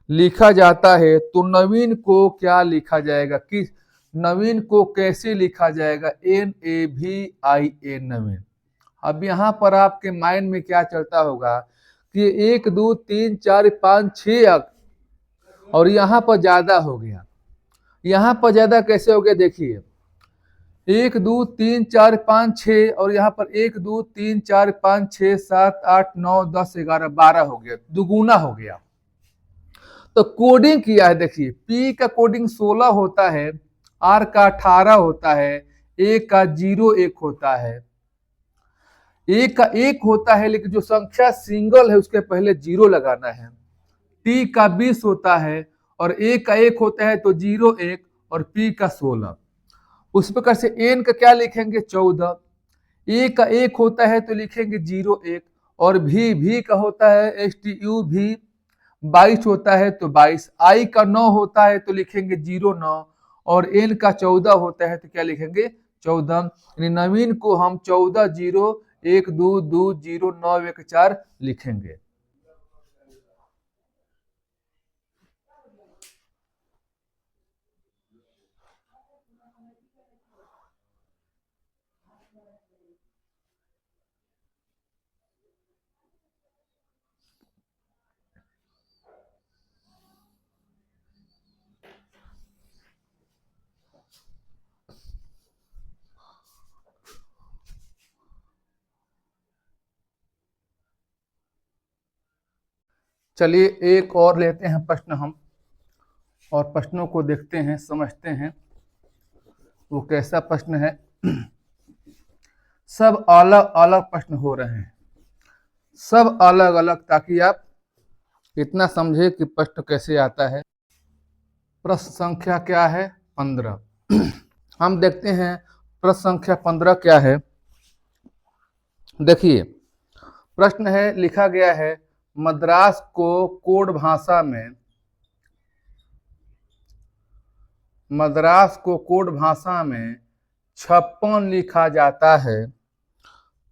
लिखा जाता है। तो नवीन को क्या लिखा जाएगा? किस नवीन को कैसे लिखा जाएगा? NAVIN नवीन। अब यहाँ पर आपके माइंड में क्या चलता होगा कि 1 2 3 4 5 6 अंक, और यहाँ पर ज्यादा हो गया। यहाँ पर ज्यादा कैसे हो गया? देखिए 1 2 3 4 5 6, और यहाँ पर 1 2 3 4 5 6 7 8 9 10 11 12 हो गया, दुगुना हो गया। तो कोडिंग किया है, देखिए P का कोडिंग 16 होता है, R का 18 होता है, A का 0 1 होता है, A का 1 होता है, लेकिन जो संख्या सिंगल है उसके पहले 0 लगाना है। T का 20 होता है, और A का 1 होता है तो 0 1, और P का 16। उस प्रकार से N का क्या लिखेंगे 14, A का 1 होता है तो लिखेंगे 0 1, और V का होता है STUV 22 होता है तो 22, I का 9 होता है तो लिखेंगे 0 9, और N का 14 होता है तो क्या लिखेंगे 14। यानी नवीन को हम 14 0 1 2 2 0 9 1 4 लिखेंगे। चलिए एक और लेते हैं प्रश्न हम, और प्रश्नों को देखते हैं, समझते हैं वो कैसा प्रश्न है। सब अलग अलग प्रश्न हो रहे हैं, सब अलग अलग, ताकि आप इतना समझे कि प्रश्न कैसे आता है। प्रश्न संख्या क्या है? 15। हम देखते हैं प्रश्न संख्या 15 क्या है। देखिए प्रश्न है, लिखा गया है मद्रास को कोड भाषा में, मद्रास को कोड भाषा में 56 लिखा जाता है,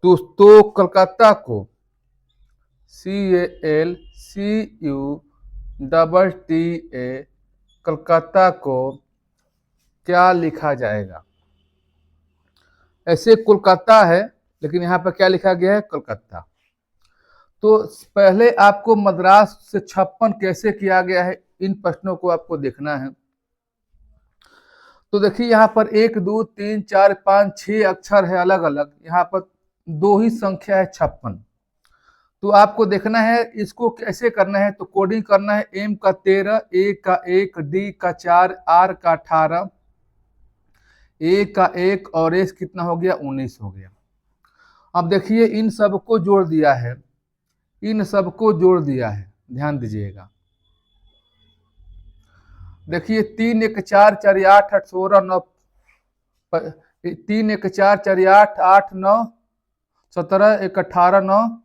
तो कलकत्ता को CALCUTTA कलकत्ता को क्या लिखा जाएगा? ऐसे कोलकाता है, लेकिन यहाँ पर क्या लिखा गया है? कलकत्ता। तो पहले आपको मद्रास से 56 कैसे किया गया है, इन प्रश्नों को आपको देखना है। तो देखिए यहाँ पर 1 2 3 4 5 6 अक्षर है अलग अलग, यहाँ पर 2 ही संख्या है 56। तो आपको देखना है इसको कैसे करना है। तो कोडिंग करना है, M का 13, A का 1, D का 4, R का 18, A का 1 और S कितना हो गया? 19 हो गया। अब देखिए इन सबको जोड़ दिया है, इन सबको जोड़ दिया है, ध्यान दीजिएगा। देखिए 3 1 4 4 8 8 16 9, 3 1 4 4 8 8 9 17 1 18 9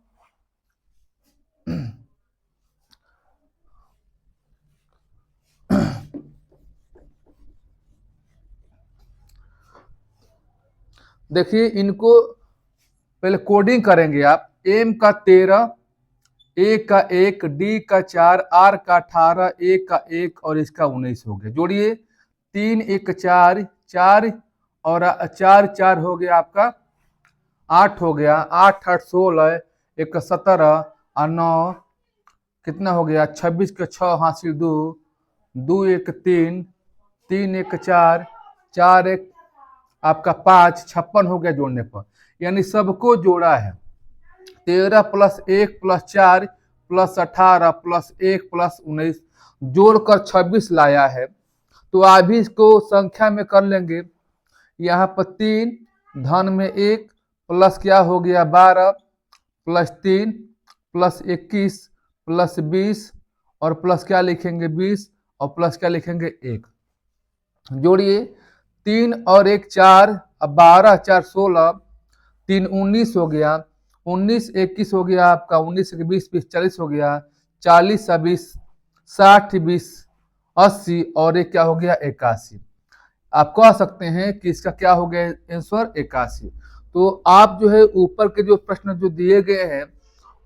देखिए इनको पहले कोडिंग करेंगे आप। एम का 13, ए का 1, डी का 4, आर का 18, ए का 1 और इसका 19 हो गया। जोड़िए 3 1 4, 4 और 4 4 हो गया आपका 8 हो गया, 8 8 16, 1 17 और 9 कितना हो गया 26 के 6 हासिल 2, 2 1 3, 3 1 4, 4 1 आपका 5, 56 हो गया जोड़ने पर। यानी सबको जोड़ा है 13 plus 1 plus 4 plus 18 plus 1 plus 19 जोड़कर 26 लाया है। तो आप भी इसको संख्या में कर लेंगे। यहाँ पर 3 धन में 1 प्लस क्या हो गया 12 प्लस 3 प्लस 21 प्लस 20 और प्लस क्या लिखेंगे 20 और प्लस क्या लिखेंगे 1। जोड़िए 3 और 1 4, अब 12 4 16, 3 19 हो गया, 19 21 हो गया आपका, 19 20 20 40 हो गया, 40 20 60 20 80 और एक क्या हो गया 81। आप कह सकते हैं कि इसका क्या हो गया आंसर 81। तो आप जो है ऊपर के जो प्रश्न जो दिए गए हैं,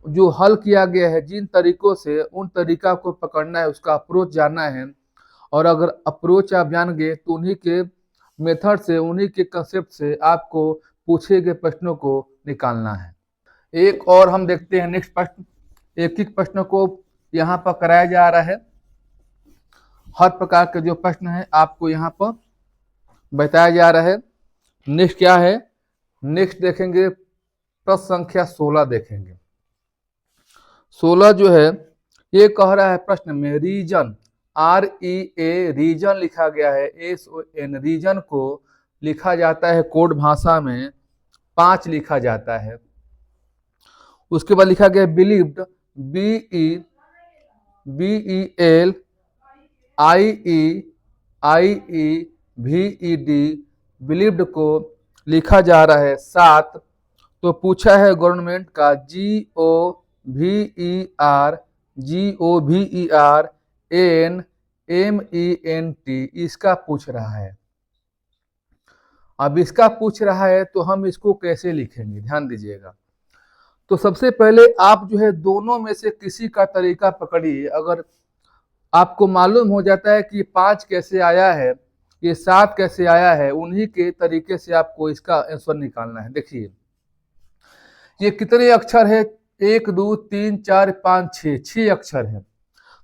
जो हल किया गया है जिन तरीकों से, उन तरीका को पकड़ना है, उसका अप्रोच जानना है। और अगर अप्रोच आप जान गए तो उन्हीं के मेथड से, उन्हीं के कंसेप्ट से आपको पूछे गए प्रश्नों को निकालना है। एक और हम देखते हैं नेक्स्ट प्रश्न। एक एक प्रश्नों को यहाँ पर कराया जा रहा है। हर प्रकार के जो प्रश्न है आपको यहाँ पर बताया जा रहा है। नेक्स्ट क्या है, नेक्स्ट देखेंगे प्रश्न संख्या 16 देखेंगे। 16 जो है ये कह रहा है प्रश्न में रीजन, REA रीजन लिखा गया है, SON रीजन को लिखा जाता है कोड भाषा में 5 लिखा जाता है। उसके बाद लिखा गया बिलीव्ड, BELIEIEVED बिलीव्ड को लिखा जा रहा है 7। तो पूछा है गवर्नमेंट का GOVERNMENT, इसका पूछ रहा है। अब इसका पूछ रहा है तो हम इसको कैसे लिखेंगे, ध्यान दीजिएगा। तो सबसे पहले आप जो है दोनों में से किसी का तरीका पकड़िए। अगर आपको मालूम हो जाता है कि 5 कैसे आया है, ये 7 कैसे आया है, उन्हीं के तरीके से आपको इसका आंसर निकालना है। देखिए ये कितने अक्षर है, 1 2 3 4 5 6, 6 अक्षर है।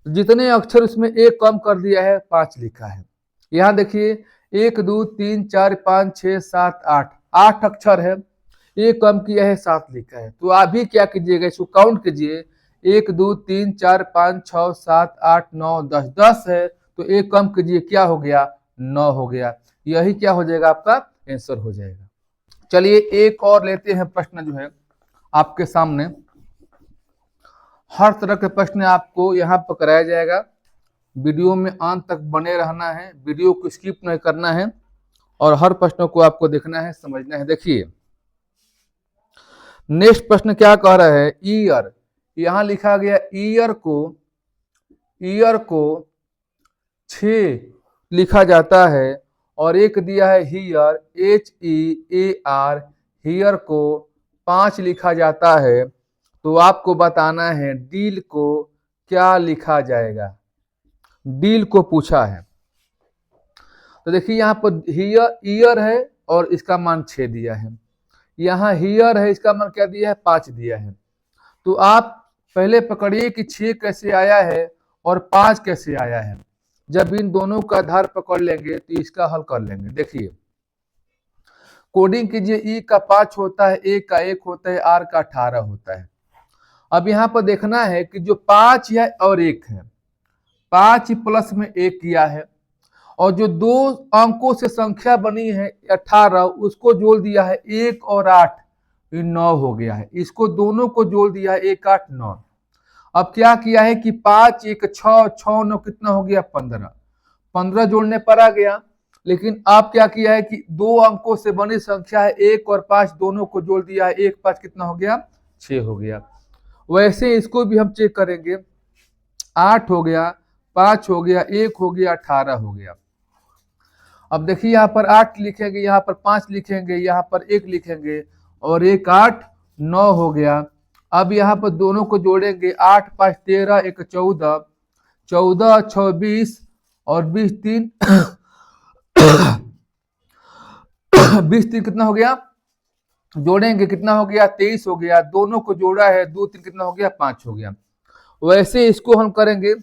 जितने अक्षर उसमें एक कम कर दिया है 5 लिखा है। यहाँ देखिए 1 2 3 4 5 6 7 8, 8 अक्षर है, एक कम किया है 7 लिखा है। तो आप भी क्या कीजिएगा, इसको काउंट कीजिए, 1 2 3 4 5 6 7 8 9 10, 10 है तो एक कम कीजिए, क्या हो गया 9 हो गया। यही क्या हो जाएगा आपका आंसर हो जाएगा। चलिए एक और लेते हैं प्रश्न जो है आपके सामने। हर तरह के प्रश्न आपको यहाँ पर कराया जाएगा। वीडियो में अंत तक बने रहना है, वीडियो को स्किप नहीं करना है और हर प्रश्नों को आपको देखना है, समझना है। देखिए नेक्स्ट प्रश्न क्या कह रहा है, ईयर, यहां लिखा गया ईयर को 6 लिखा जाता है और एक दिया है हियर, HEAR, हियर को 5 लिखा जाता है। तो आपको बताना है डील को क्या लिखा जाएगा, डील को पूछा है। तो देखिए यहाँ पर हियर ईयर है और इसका मान 6 दिया है, यहाँ हियर है, इसका मान क्या दिया है 5 दिया है। तो आप पहले पकड़िए कि 6 कैसे आया है और 5 कैसे आया है। जब इन दोनों का आधार पकड़ लेंगे तो इसका हल कर लेंगे। देखिए कोडिंग कीजिए, ई का 5 होता है, ए का 1 होता है, आर का 18 होता है। अब यहाँ पर देखना है कि जो 5 है और 1 है, 5 प्लस में 1 किया है और जो 2 अंकों से संख्या बनी है 18, उसको जोड़ दिया है 1 और 8, 9 हो गया है। इसको दोनों को जोड़ दिया है 1 8 9। अब क्या किया है कि 5 1 6, 6 9 कितना हो गया 15, 15 जोड़ने पर आ गया। लेकिन आप क्या किया है कि 2 अंकों से बनी संख्या है 1 और 5, दोनों को जोड़ दिया है 1 5 कितना हो गया 6 हो गया। वैसे इसको भी हम चेक करेंगे, 8 हो गया, 5 हो गया, 1 हो गया, 18 हो गया। अब देखिए यहाँ पर 8 लिखेंगे, यहाँ पर 5 लिखेंगे, यहाँ पर 1 लिखेंगे और 1 8 9 हो गया। अब यहाँ पर दोनों को जोड़ेंगे, 8 5 13 1 14, 14 6 20 और 20 3 20 3 कितना हो गया, जोड़ेंगे कितना हो गया, 23 हो गया। दोनों को जोड़ा है, 2 3 कितना हो गया, 5 हो गया। वैसे इसको हम करेंगे,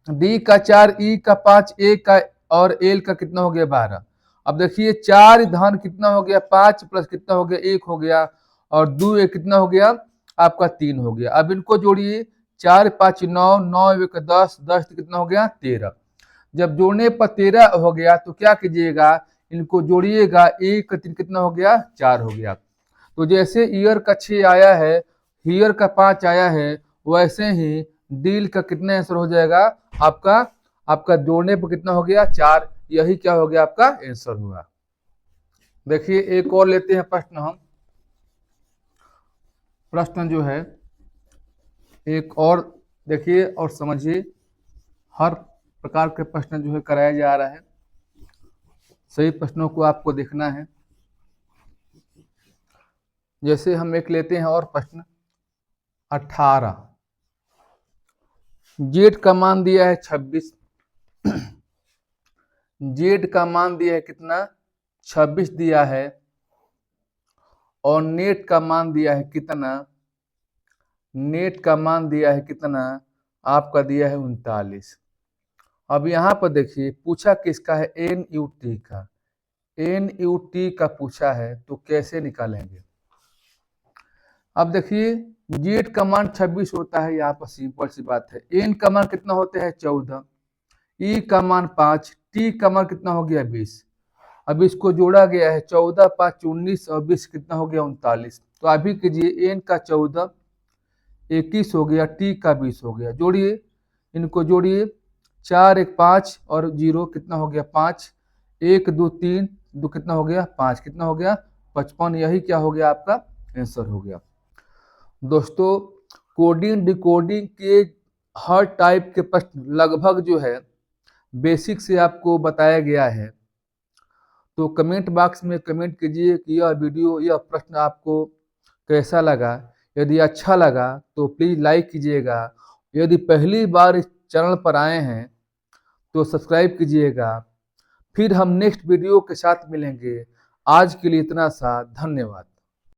डी का 4, ई का 5, ए का और एल का कितना हो गया, 12। अब देखिए 4 धन कितना हो गया, 5 प्लस कितना हो गया, 1 हो गया और 2 1 कितना हो गया आपका, 3 हो गया। अब इनको जोड़िए, 4 5 9, 9 1 10, 10 कितना हो गया, 13। जब जोड़ने पर 13 हो गया तो क्या कीजिएगा, इनको जोड़िएगा, 1 3 कितना हो गया, 4 हो गया। तो जैसे ईयर का 6 आया है, हीयर का 5 आया है, वैसे ही डील का कितना आंसर हो जाएगा आपका, आपका जोड़ने पर कितना हो गया, 4। यही क्या हो गया, आपका आंसर हुआ। देखिए एक और लेते हैं प्रश्न हम। प्रश्न जो है एक और देखिए और समझिए, हर प्रकार के प्रश्न जो है कराया जा रहा है, सही प्रश्नों को आपको देखना है। जैसे हम एक लेते हैं और प्रश्न 18, जेड का मान दिया है 26, जेड का मान दिया है कितना, 26 दिया है और नेट का मान दिया है कितना, नेट का मान दिया है कितना, आपका दिया है 39। अब यहाँ पर देखिए पूछा किसका है, एन यू टी का, एन यू टी का पूछा है, तो कैसे निकालेंगे। अब देखिए जेड का मान 26 होता है, यहाँ पर सिंपल सी बात है। एन का मान कितना होता है, 14, ई का मान 5, टी का मान कितना हो गया, 20। अब इसको जोड़ा गया है, 14 5 19 और 20 कितना हो गया, 39। तो अभी कीजिए, एन का 14 21 हो गया, टी का 20 हो गया। जोड़िए, इनको जोड़िए, 4 1 5 और 0 कितना हो गया, 5, 1 2 3 2 कितना हो गया, 5 कितना हो गया, 55। यही क्या हो गया, आपका आंसर हो गया। दोस्तों कोडिंग डिकोडिंग के हर टाइप के प्रश्न लगभग जो है बेसिक से आपको बताया गया है। तो कमेंट बॉक्स में कमेंट कीजिए कि यह वीडियो, यह प्रश्न आपको कैसा लगा। यदि अच्छा लगा तो प्लीज़ लाइक कीजिएगा। यदि पहली बार इस चैनल पर आए हैं तो सब्सक्राइब कीजिएगा। फिर हम नेक्स्ट वीडियो के साथ मिलेंगे। आज के लिए इतना सा, धन्यवाद।